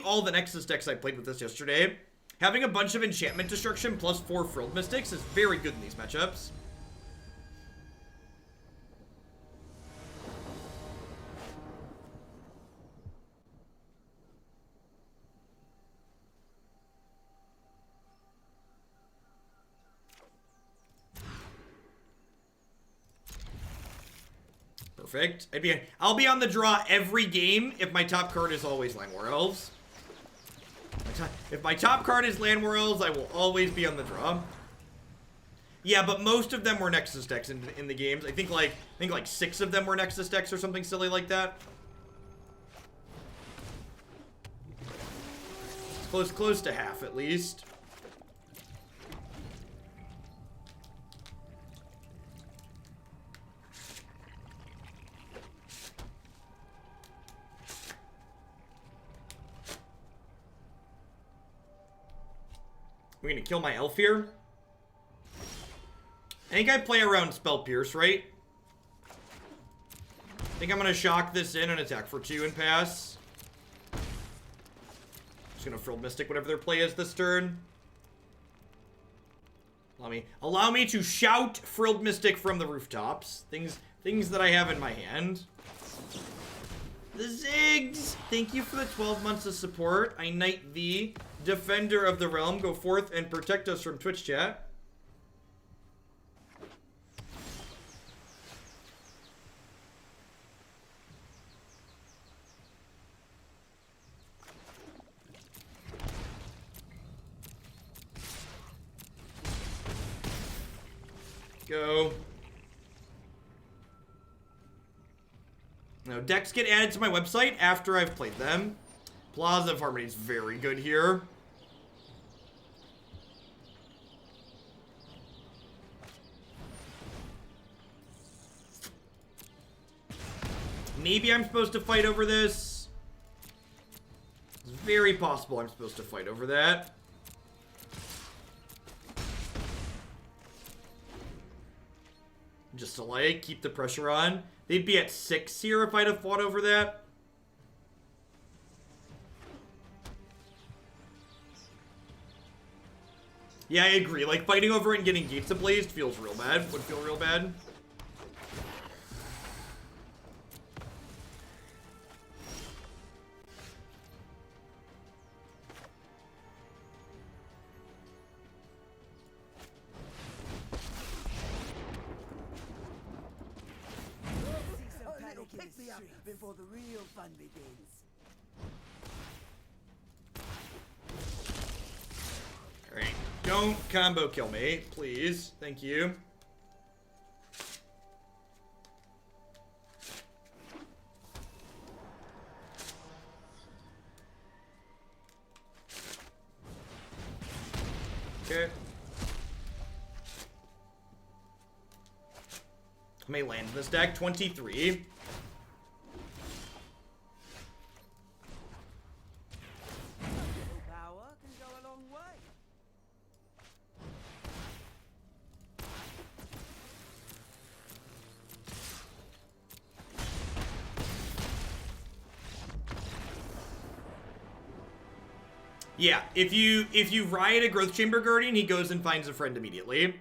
all the Nexus decks I played with this yesterday. Having a bunch of enchantment destruction plus 4 Frilled Mystics is very good in these matchups. Perfect. I'll be on the draw every game if my top card is always Llanowar Elves. If my top card is Llanowar Elves, I will always be on the draw. Yeah, but most of them were Nexus decks in the games. I think like 6 of them were Nexus decks or something silly like that. It's close to half at least. We're gonna kill my elf here. I think I play around Spell Pierce, right? I think I'm gonna shock this in and attack for 2 and pass. Just gonna Frilled Mystic whatever their play is this turn. Allow me to shout Frilled Mystic from the rooftops. Things that I have in my hand. The Ziggs! Thank you for the 12 months of support. I knight thee, Defender of the Realm. Go forth and protect us from Twitch chat. Go. Now, decks get added to my website after I've played them. Plaza of Harmony is very good here. Maybe I'm supposed to fight over this. It's very possible I'm supposed to fight over that. Just to like keep the pressure on. They'd be at 6 here if I'd have fought over that. Yeah, I agree. Like, fighting over it and getting gates ablazed feels real bad. Would feel real bad. Pick me up before the real fun begins. Alright, don't combo kill me, please. Thank you. Okay. I may land this deck, 23. Power can go a long way. Yeah, if you riot a Growth Chamber Guardian, he goes and finds a friend immediately.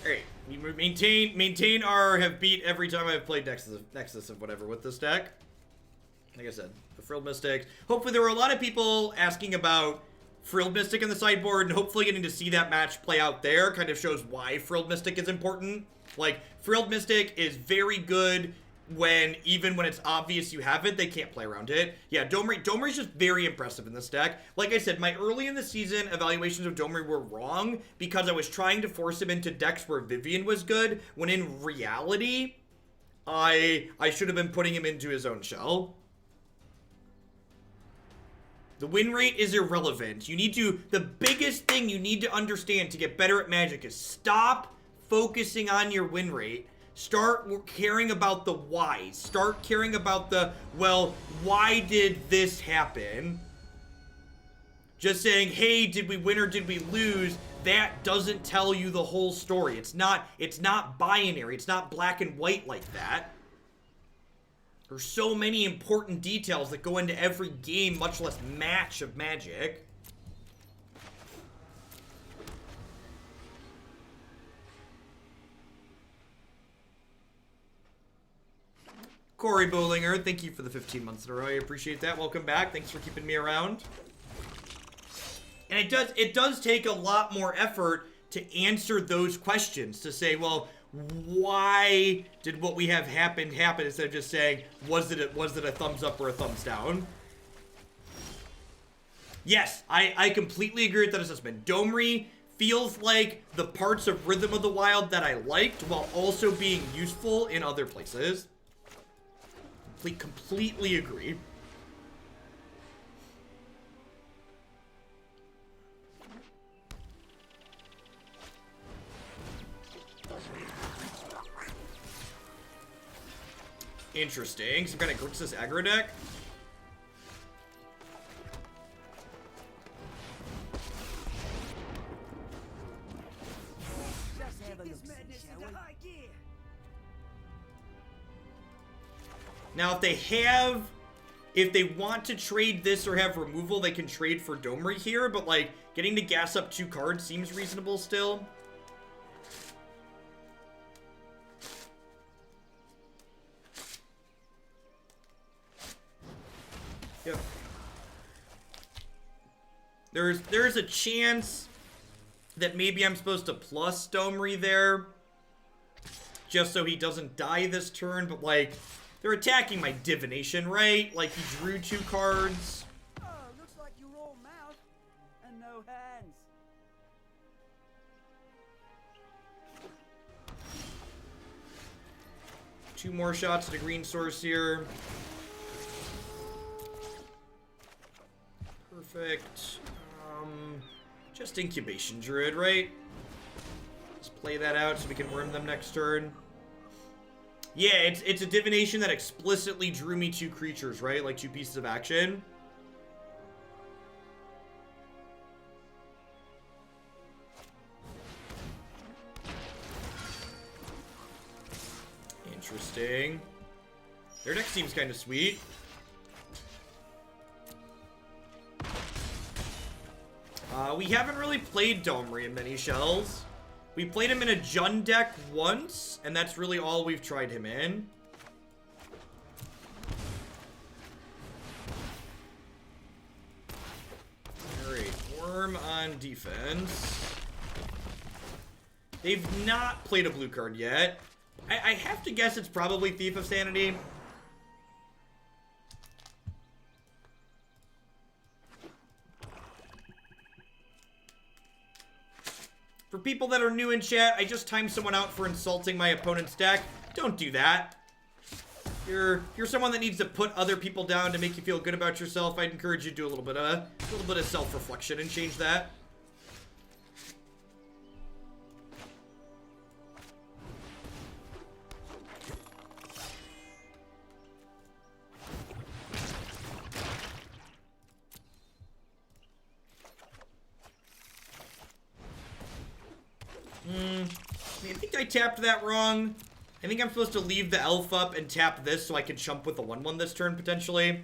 Alright, we maintain our have beat every time I've played Nexus of whatever with this deck. Like I said, the Frilled Mystic. Hopefully there were a lot of people asking about Frilled Mystic in the sideboard, and hopefully getting to see that match play out there kind of shows why Frilled Mystic is important. Like, Frilled Mystic is very good even when it's obvious you have it, they can't play around it. Yeah, Domri's just very impressive in this deck. Like I said, my early in the season evaluations of Domri were wrong because I was trying to force him into decks where Vivian was good, when in reality, I should have been putting him into his own shell. The win rate is irrelevant. The biggest thing you need to understand to get better at Magic is stop focusing on your win rate. Start caring about the why. Start caring about the, well, why did this happen? Just saying, hey, did we win or did we lose? That doesn't tell you the whole story. It's not binary. It's not black and white like that. There's so many important details that go into every game, much less match of Magic. Corey Bowlinger, thank you for the 15 months in a row. I appreciate that. Welcome back. Thanks for keeping me around. And it does take a lot more effort to answer those questions, to say, well, why did what we have happen, instead of just saying, was it a thumbs up or a thumbs down? Yes, I completely agree with that assessment. Domri feels like the parts of Rhythm of the Wild that I liked, while also being useful in other places. Completely agree. Interesting. Some kind of Grixis aggro deck. Now, if they want to trade this or have removal, they can trade for Domri here, but, like, getting to gas up 2 cards seems reasonable still. Yep. There's a chance that maybe I'm supposed to plus Domri there, just so he doesn't die this turn, but, like, they're attacking my divination, right? Like, he drew 2 cards. Oh, looks like you're all mouth and no hands. Two more shots at a green source here. Perfect. Just Incubation Druid, right? Let's play that out so we can worm them next turn. Yeah, it's a divination that explicitly drew me 2 creatures, right? Like 2 pieces of action. Interesting. Their deck seems kind of sweet. We haven't really played Domri in many shells. We played him in a Jund deck once, and that's really all we've tried him in. Alright, Worm on defense. They've not played a blue card yet. I have to guess it's probably Thief of Sanity. For people that are new in chat, I just timed someone out for insulting my opponent's deck. Don't do that. You're someone that needs to put other people down to make you feel good about yourself. I'd encourage you to do a little bit of self-reflection and change that. I think I tapped that wrong. I think I'm supposed to leave the elf up and tap this so I can chump with the 1/1 this turn, potentially.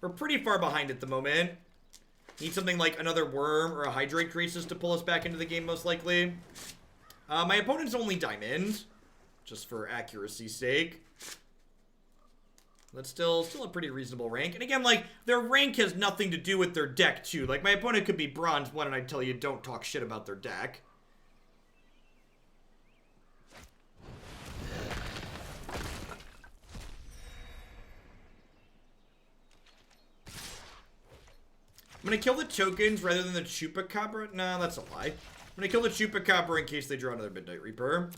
We're pretty far behind at the moment. Need something like another Worm or a Hydroid Krasis to pull us back into the game, most likely. My opponent's only diamond, just for accuracy's sake. That's still a pretty reasonable rank. And again, like, their rank has nothing to do with their deck, too. Like, my opponent could be bronze 1 and I'd tell you don't talk shit about their deck. I'm gonna kill the tokens rather than the Chupacabra. Nah, that's a lie. I'm gonna kill the Chupacabra in case they draw another Midnight Reaper.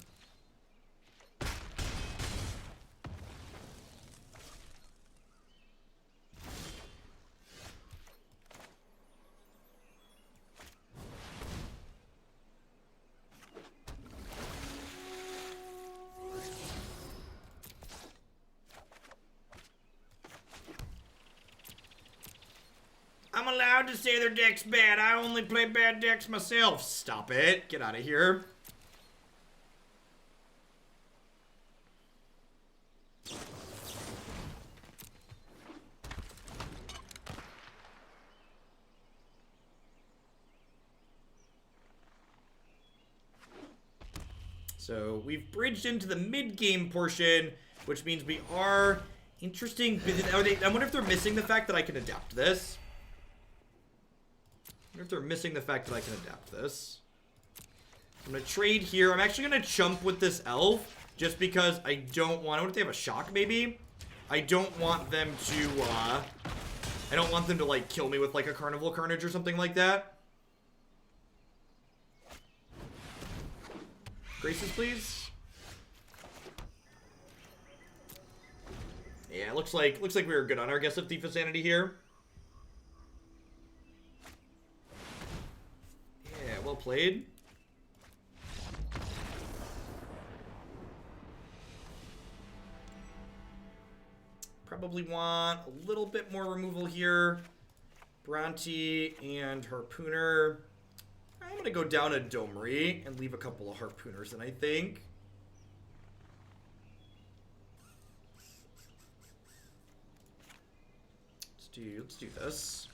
allowed to say their deck's bad. I only play bad decks myself. Stop it. Get out of here. So we've bridged into the mid-game portion, which means we are interesting. I wonder if they're missing the fact that I can adapt this. I wonder if they're missing the fact that I can adapt this. I'm going to trade here. I'm actually going to chump with this elf just because I don't want... I wonder if they have a shock, maybe? I don't want them to, I don't want them to, like, kill me with, like, a Carnival Carnage or something like that. Graces, please. Yeah, looks like we were good on our guess of Thief of Sanity here. Yeah, well played. Probably want a little bit more removal here. Bronte and Harpooner. I'm going to go down a Domri and leave a couple of Harpooners in, I think. Let's do this.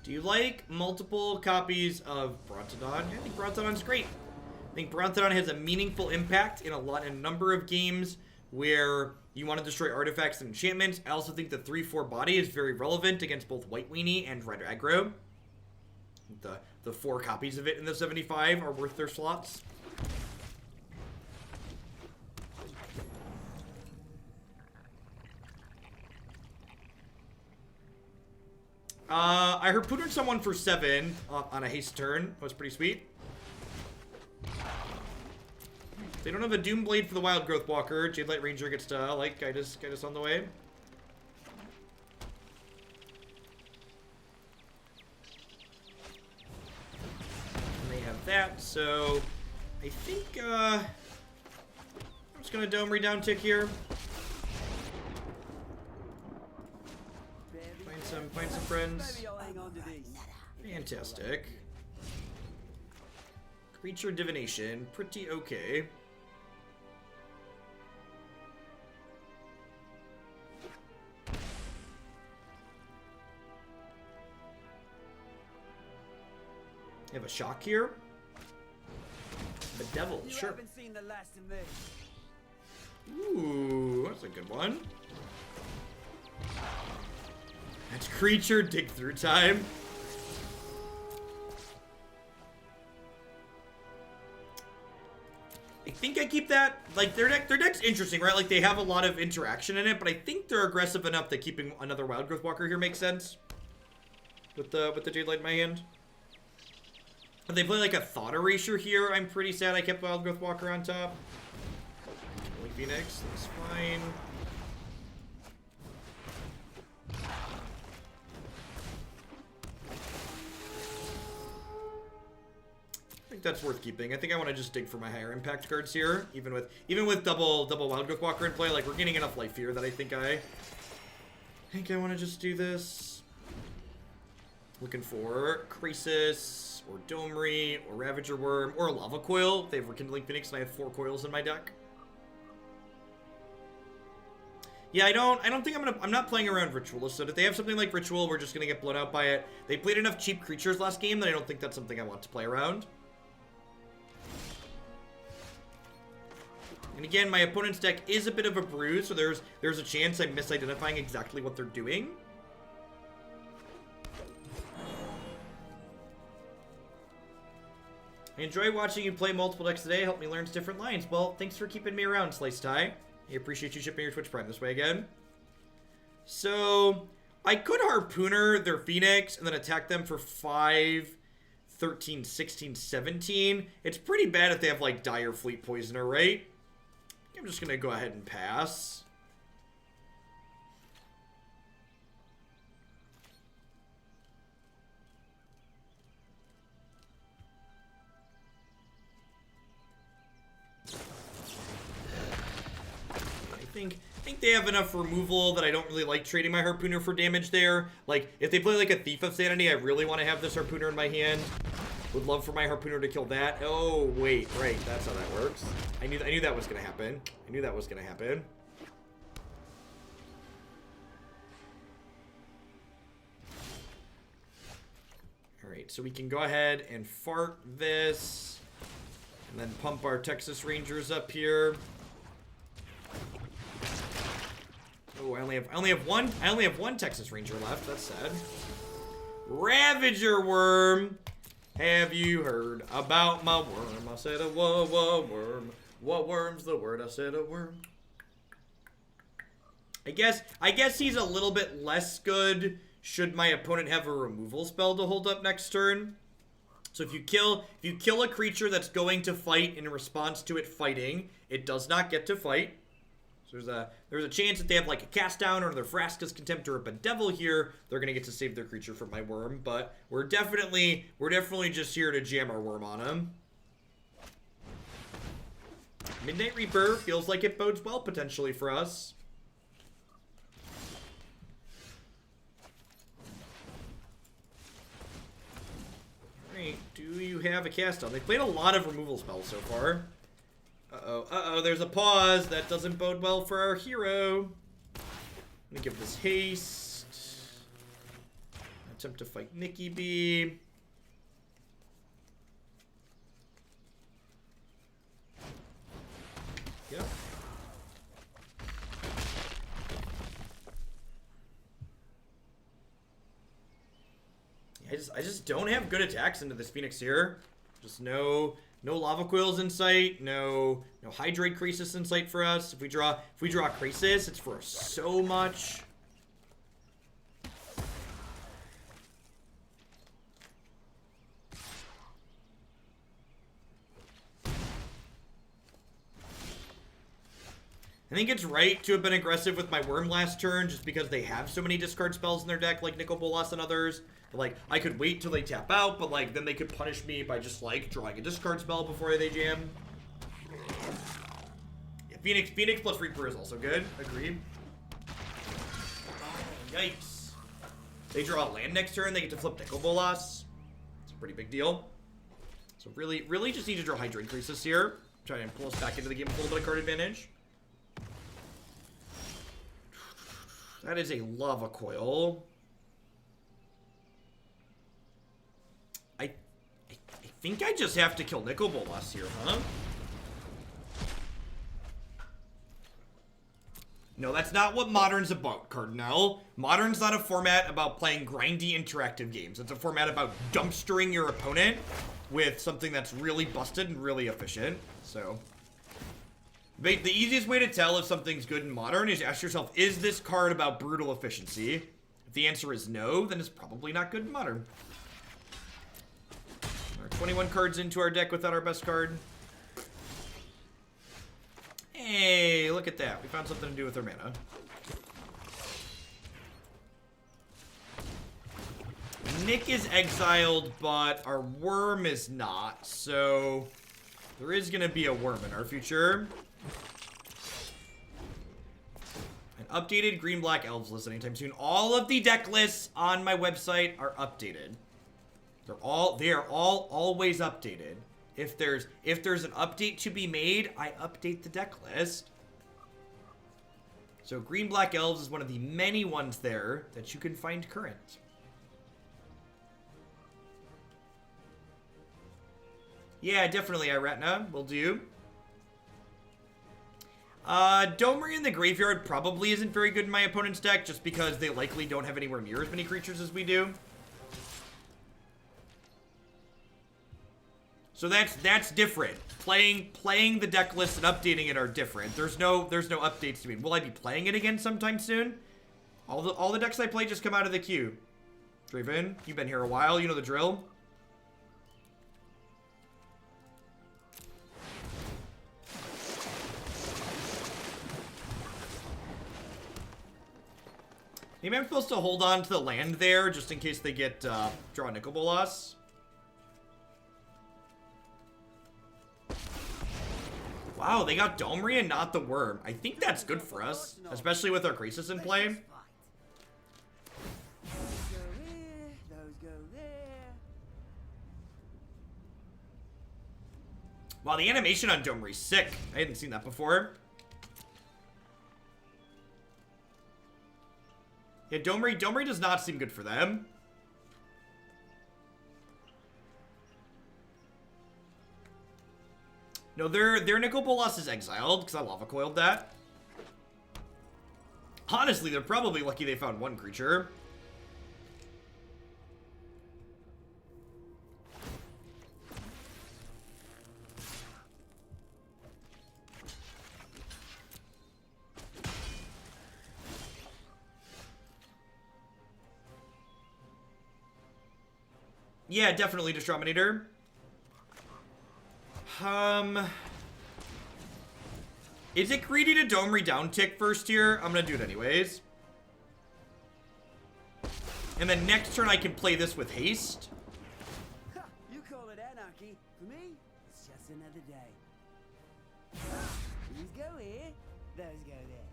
Do you like multiple copies of Brontodon? I think Brontodon's great. I think Brontodon has a meaningful impact in a number of games where you want to destroy artifacts and enchantments. I also think the 3/4 body is very relevant against both White Weenie and Red Aggro. The 4 copies of it in the 75 are worth their slots. I harpoonered someone for 7 on a haste turn. That was pretty sweet. They don't have a Doomblade for the Wildgrowth Walker. Jadelight Ranger gets to, guide us on the way. And they have that, so I think, I'm just gonna Domri down tick here. Find some friends. Fantastic. Creature Divination, pretty okay. You have a shock here. The devil, sure. Ooh, that's a good one. That's creature dig through time. I think I keep that. Like, their deck's interesting, right? Like, they have a lot of interaction in it, but I think they're aggressive enough that keeping another Wildgrowth Walker here makes sense. With the Jadelight in my hand. If they play like a Thought Erasure here, I'm pretty sad I kept Wildgrowth Walker on top. Only Phoenix, that's fine. I think that's worth keeping. I think I want to just dig for my higher impact cards here, even with double Wildgrowth Walker in play. Like, we're getting enough life here that I think I want to just do this. Looking for Krasis or Domri or Ravager Wurm or Lava Coil. They have Rekindling Phoenix and I have 4 coils in my deck. Yeah, I don't think I'm not playing around Ritualist, so if they have something like Ritual, we're just gonna get blown out by it. They played enough cheap creatures last game that I don't think that's something I want to play around. And again, my opponent's deck is a bit of a bruise, so there's a chance I'm misidentifying exactly what they're doing. I enjoy watching you play multiple decks today. Help me learn different lines. Well, thanks for keeping me around, Slice Tie. I appreciate you shipping your Twitch Prime this way again. So, I could Harpooner their Phoenix and then attack them for 5, 13, 16, 17. It's pretty bad if they have, like, Dire Fleet Poisoner, right? I'm just gonna go ahead and pass. I think they have enough removal that I don't really like trading my Harpooner for damage there. Like, if they play like a Thief of Sanity, I really want to have this Harpooner in my hand. Would love for my Harpooner to kill that. Oh, wait, right, that's how that works. I knew that was gonna happen. I knew that was gonna happen. Alright, so we can go ahead and fart this. And then pump our Texas Rangers up here. Oh, I only have one Texas Ranger left. That's sad. Ravager Wurm. Have you heard about my worm? I said a worm. What worm's the word? I said a worm. I guess he's a little bit less good should my opponent have a removal spell to hold up next turn. So if you kill a creature that's going to fight in response to it fighting, it does not get to fight. So there's a chance that they have like a Cast Down or their Vraska's Contempt or a Bedevil here, they're gonna get to save their creature from my worm. But we're definitely just here to jam our worm on him. Midnight Reaper feels like it bodes well potentially for us. Alright, do you have a Cast Down? They played a lot of removal spells so far. Uh-oh, there's a pause. That doesn't bode well for our hero. I'm gonna give this haste. Attempt to fight Nikki B. Yep. I just don't have good attacks into this Phoenix here. Just no Lava Coils in sight, no Hydroid Krasis in sight for us. If we draw Krasis, it's for so much. I think it's right to have been aggressive with my Worm last turn just because they have so many discard spells in their deck like Nicol Bolas and others. But, like, I could wait till they tap out, but, like, then they could punish me by just, like, drawing a discard spell before they jam. Yeah, Phoenix plus Reaper is also good. Agreed. Oh, yikes. They draw a land next turn, they get to flip Nicol Bolas. It's a pretty big deal. So really just need to draw Hydroid Krasis here. Try and pull us back into the game with a little bit of card advantage. That is a Lava Coil. I think I just have to kill Nicol Bolas here, huh? No, that's not what Modern's about, Cardinal. Modern's not a format about playing grindy interactive games. It's a format about dumpstering your opponent with something that's really busted and really efficient. So, the easiest way to tell if something's good in Modern is ask yourself, is this card about brutal efficiency? If the answer is no, then it's probably not good in Modern. 21 cards into our deck without our best card. Hey, look at that. We found something to do with our mana. Nick is exiled, but our Worm is not. So there is going to be a Worm in our future. An updated green-black elves list anytime soon. All of the deck lists on my website are updated. They are all always updated. If there's an update to be made, I update the deck list. So Green Black Elves is one of the many ones there that you can find current. Yeah, definitely, Iratna. Will do. Domri in the graveyard probably isn't very good in my opponent's deck just because they likely don't have anywhere near as many creatures as we do. So that's different. Playing the deck list and updating it are different. There's no updates to me. Will I be playing it again sometime soon? All the decks I play just come out of the queue. Draven, you've been here a while. You know the drill. Maybe I'm supposed to hold on to the land there just in case they get draw Nicol Bolas. Wow, they got Domri and not the Worm. I think that's good for us, especially with our Krasis in play. Those go here, those go there. Wow, the animation on Domri's sick. I hadn't seen that before. Yeah, Domri does not seem good for them. No, their Nicol Bolas is exiled, because I Lava Coiled that. Honestly, they're probably lucky they found one creature. Yeah, definitely Distrominator. Is it greedy to Domri down tick first here? I'm gonna do it anyways. And then next turn I can play this with haste. Ha, you call it anarchy. For me, it's just another day. These go here, those go there.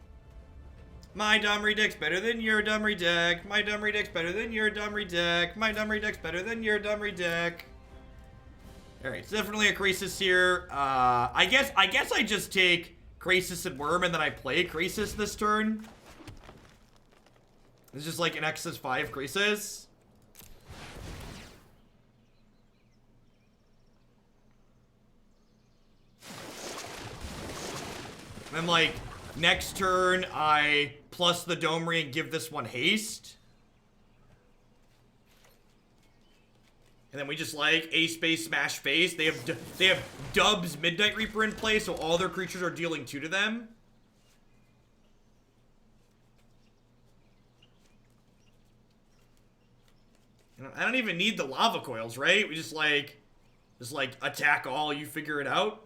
My Domri deck's better than your Domri deck. My Domri deck's better than your Domri deck. My Domri deck's better than your Domri deck. Alright, it's definitely a Krasis here. I guess I just take Krasis and Worm and then I play Krasis this turn. It's just like an XS5 Krasis. And like, next turn I plus the Domri and give this one haste. And then we just like ace base smash face. They have Dub's Midnight Reaper in play, so all their creatures are dealing 2 to them. I don't even need the Lava Coils, right? We just like attack all, you figure it out.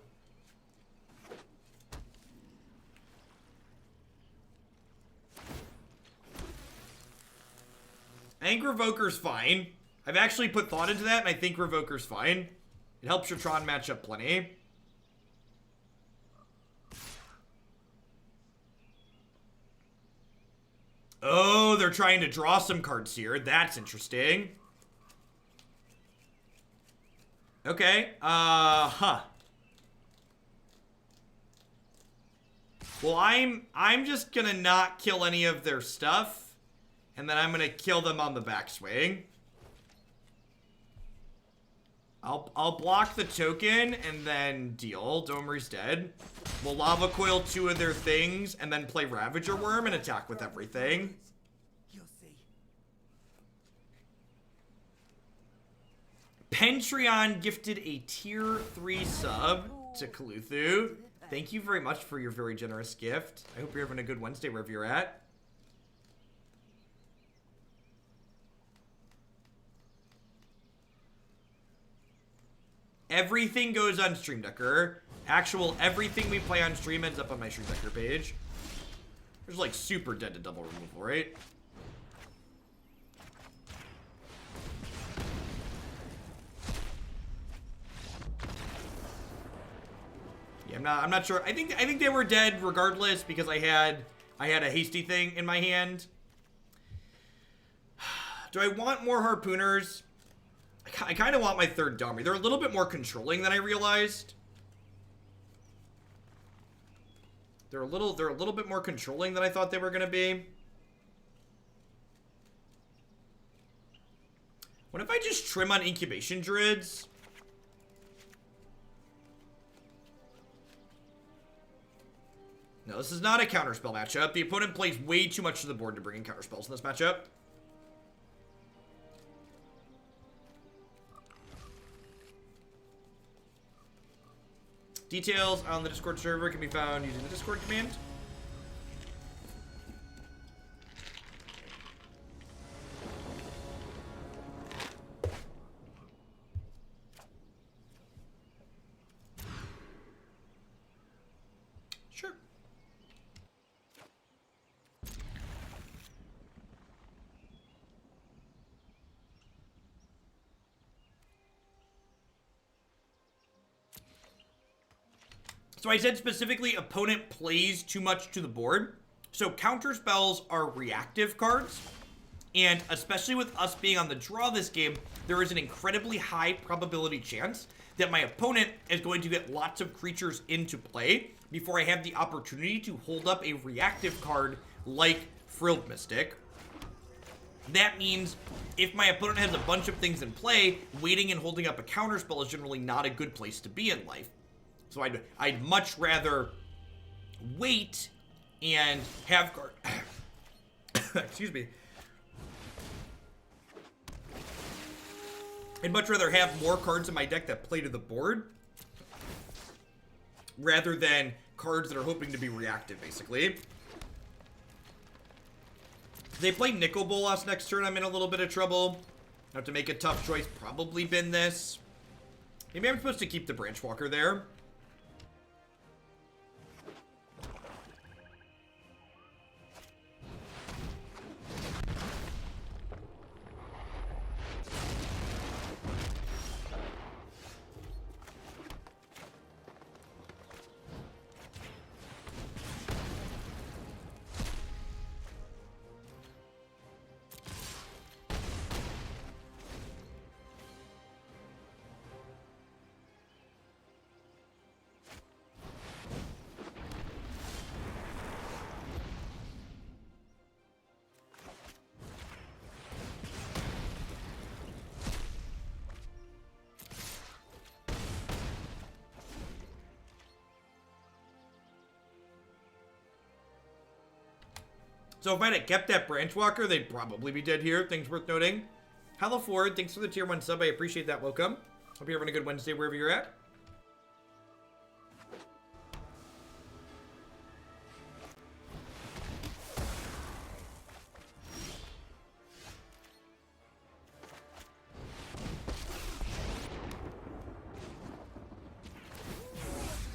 I think Revoker's fine. I've actually put thought into that, and I think Revoker's fine. It helps your Tron match up plenty. Oh, they're trying to draw some cards here. That's interesting. Okay, huh. Well, I'm just gonna not kill any of their stuff, and then I'm gonna kill them on the backswing. I'll block the token and then deal. Domri's dead. We'll Lava Coil 2 of their things and then play Ravager Wurm and attack with everything. You'll see. Pentreon gifted a tier 3 sub to Kaluthu. Thank you very much for your very generous gift. I hope you're having a good Wednesday wherever you're at. Everything goes on Stream Decker. Actual everything we play on stream ends up on my Stream Decker page. There's like super dead to double removal, right? Yeah, I'm not sure. I think they were dead regardless because I had a hasty thing in my hand. Do I want more Harpooners? I kind of want my third Domri. They're a little bit more controlling than I realized. They're a little bit more controlling than I thought they were going to be. What if I just trim on Incubation Druids? No, this is not a counterspell matchup. The opponent plays way too much to the board to bring in counterspells in this matchup. Details on the Discord server can be found using the Discord command. Sure. So I said specifically opponent plays too much to the board. So counter spells are reactive cards. And especially with us being on the draw this game, there is an incredibly high probability chance that my opponent is going to get lots of creatures into play before I have the opportunity to hold up a reactive card like Frilled Mystic. That means if my opponent has a bunch of things in play, waiting and holding up a counterspell is generally not a good place to be in life. So I'd much rather wait and have card excuse me. I'd much rather have more cards in my deck that play to the board rather than cards that are hoping to be reactive, basically. If they play Nicol Bolas next turn, I'm in a little bit of trouble. I have to make a tough choice. Probably bin this. Maybe I'm supposed to keep the Branchwalker there. So if I had kept that Branchwalker, they'd probably be dead here. Things worth noting. Hello Ford, thanks for the tier 1 sub. I appreciate that. Welcome. Hope you're having a good Wednesday wherever you're at.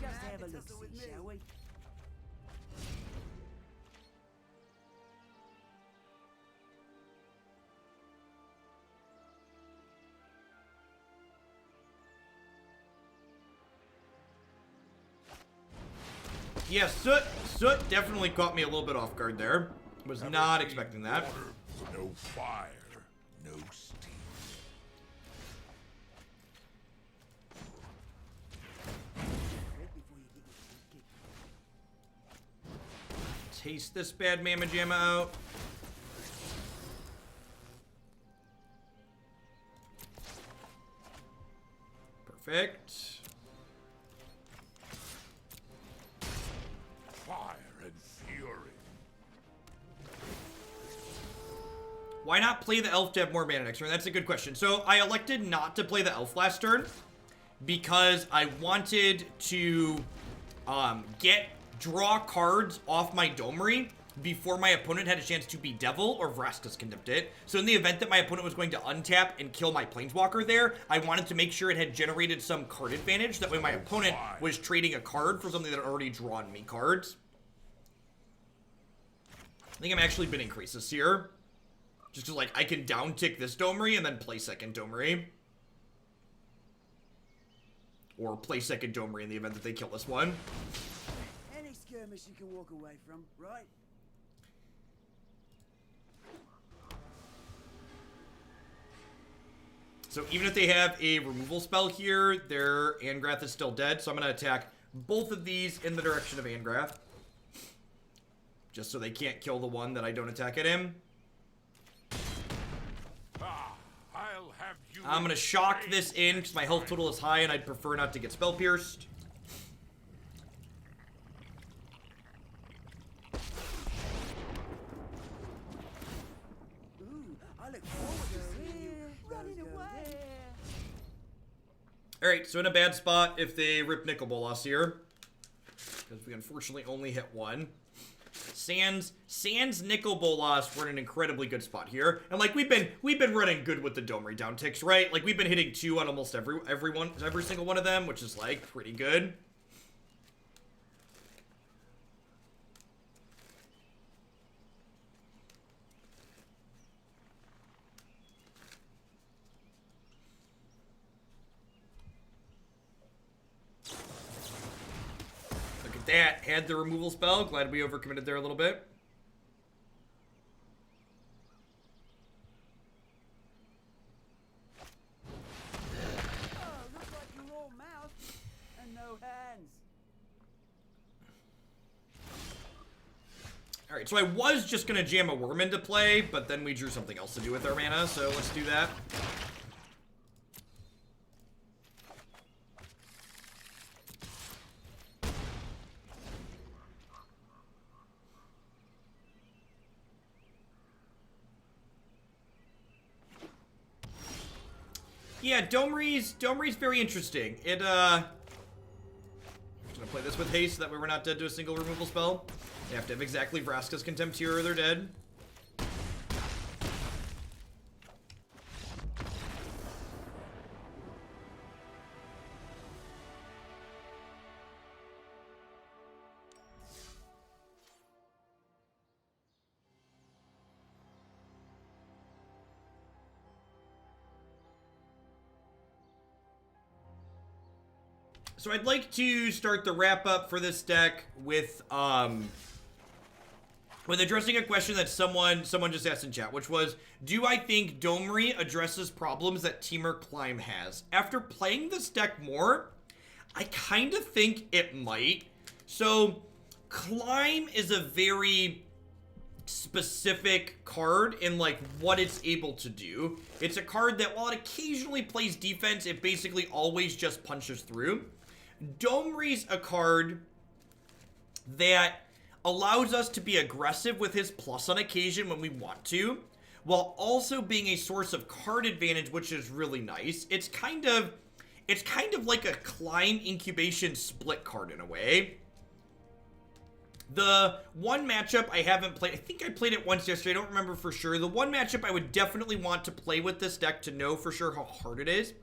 Just have a look, shall we? Yeah, Soot definitely caught me a little bit off guard there. Was not expecting that. Water, no fire, no steam. Taste this bad Mamma Jamma out. Perfect. Fire and fury. Why not play the elf to have more mana next turn? That's a good question. So I elected not to play the elf last turn because I wanted to draw cards off my Domri before my opponent had a chance to be Devil or Vraska's Contempt it. So in the event that my opponent was going to untap and kill my Planeswalker there, I wanted to make sure it had generated some card advantage. That way my opponent was trading a card for something that had already drawn me cards. I think I'm actually binning Krasis here. Just because, like, I can down tick this Domri and then play second Domri. Or play second Domri in the event that they kill this one. Any skirmish you can walk away from, right? So even if they have a removal spell here, their Angrath is still dead. So I'm going to attack both of these in the direction of Angrath. Just so they can't kill the one that I don't attack at him. I'll have you. I'm going to shock this in because my health total is high and I'd prefer not to get spell pierced. Ooh, I look forward to seeing you running away. Alright, so in a bad spot if they rip Nicol Bolas here. Because we unfortunately only hit one. Sans Nicol Bolas, we're in an incredibly good spot here. And like we've been running good with the Domri down ticks, right? Like we've been hitting 2 on almost every single one of them, which is like pretty good. That had the removal spell. Glad we overcommitted there a little bit. Oh, looks like you're all mouth and no hands. Alright, so I was just gonna jam a Wurm into play, but then we drew something else to do with our mana, so let's do that. Yeah, Domri's very interesting. I'm just gonna play this with haste so that way we're not dead to a single removal spell. They have to have exactly Vraska's Contempt here or they're dead. So I'd like to start the wrap up for this deck with addressing a question that someone just asked in chat, which was, do I think Domri addresses problems that Temur Climb has? After playing this deck more, I kind of think it might. So Climb is a very specific card in like what it's able to do. It's a card that while it occasionally plays defense, it basically always just punches through. Domri's a card that allows us to be aggressive with his plus on occasion when we want to, while also being a source of card advantage, which is really nice. It's kind of like a Climb Incubation split card in a way. The one matchup I haven't played, I think I played it once yesterday, I don't remember for sure. The one matchup I would definitely want to play with this deck to know for sure how hard it is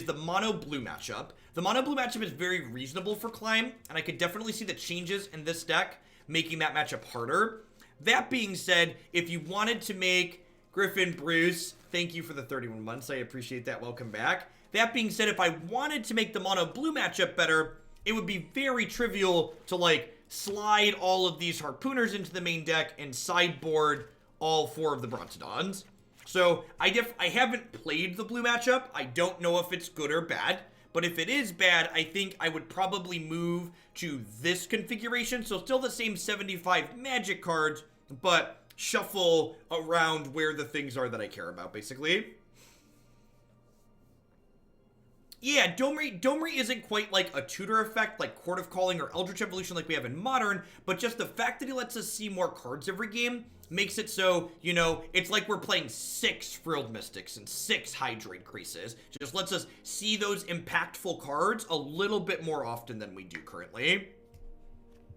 the mono blue matchup. The mono blue matchup is very reasonable for Climb, and I could definitely see the changes in this deck making that matchup harder. That being said, if you wanted to make Griffin Bruce, thank you for the 31 months, I appreciate that, welcome back. That being said, if I wanted to make the mono blue matchup better, it would be very trivial to like slide all of these Harpooners into the main deck and sideboard all 4 of the Brontodons. So I haven't played the blue matchup. I don't know if it's good or bad. But if it is bad, I think I would probably move to this configuration. So still the same 75 magic cards, but shuffle around where the things are that I care about, basically. Yeah, Domri isn't quite like a tutor effect like Court of Calling or Eldritch Evolution like we have in Modern, but just the fact that he lets us see more cards every game makes it so, you know, it's like we're playing 6 Frilled Mystics and 6 Hydroid Krasis. Just lets us see those impactful cards a little bit more often than we do currently.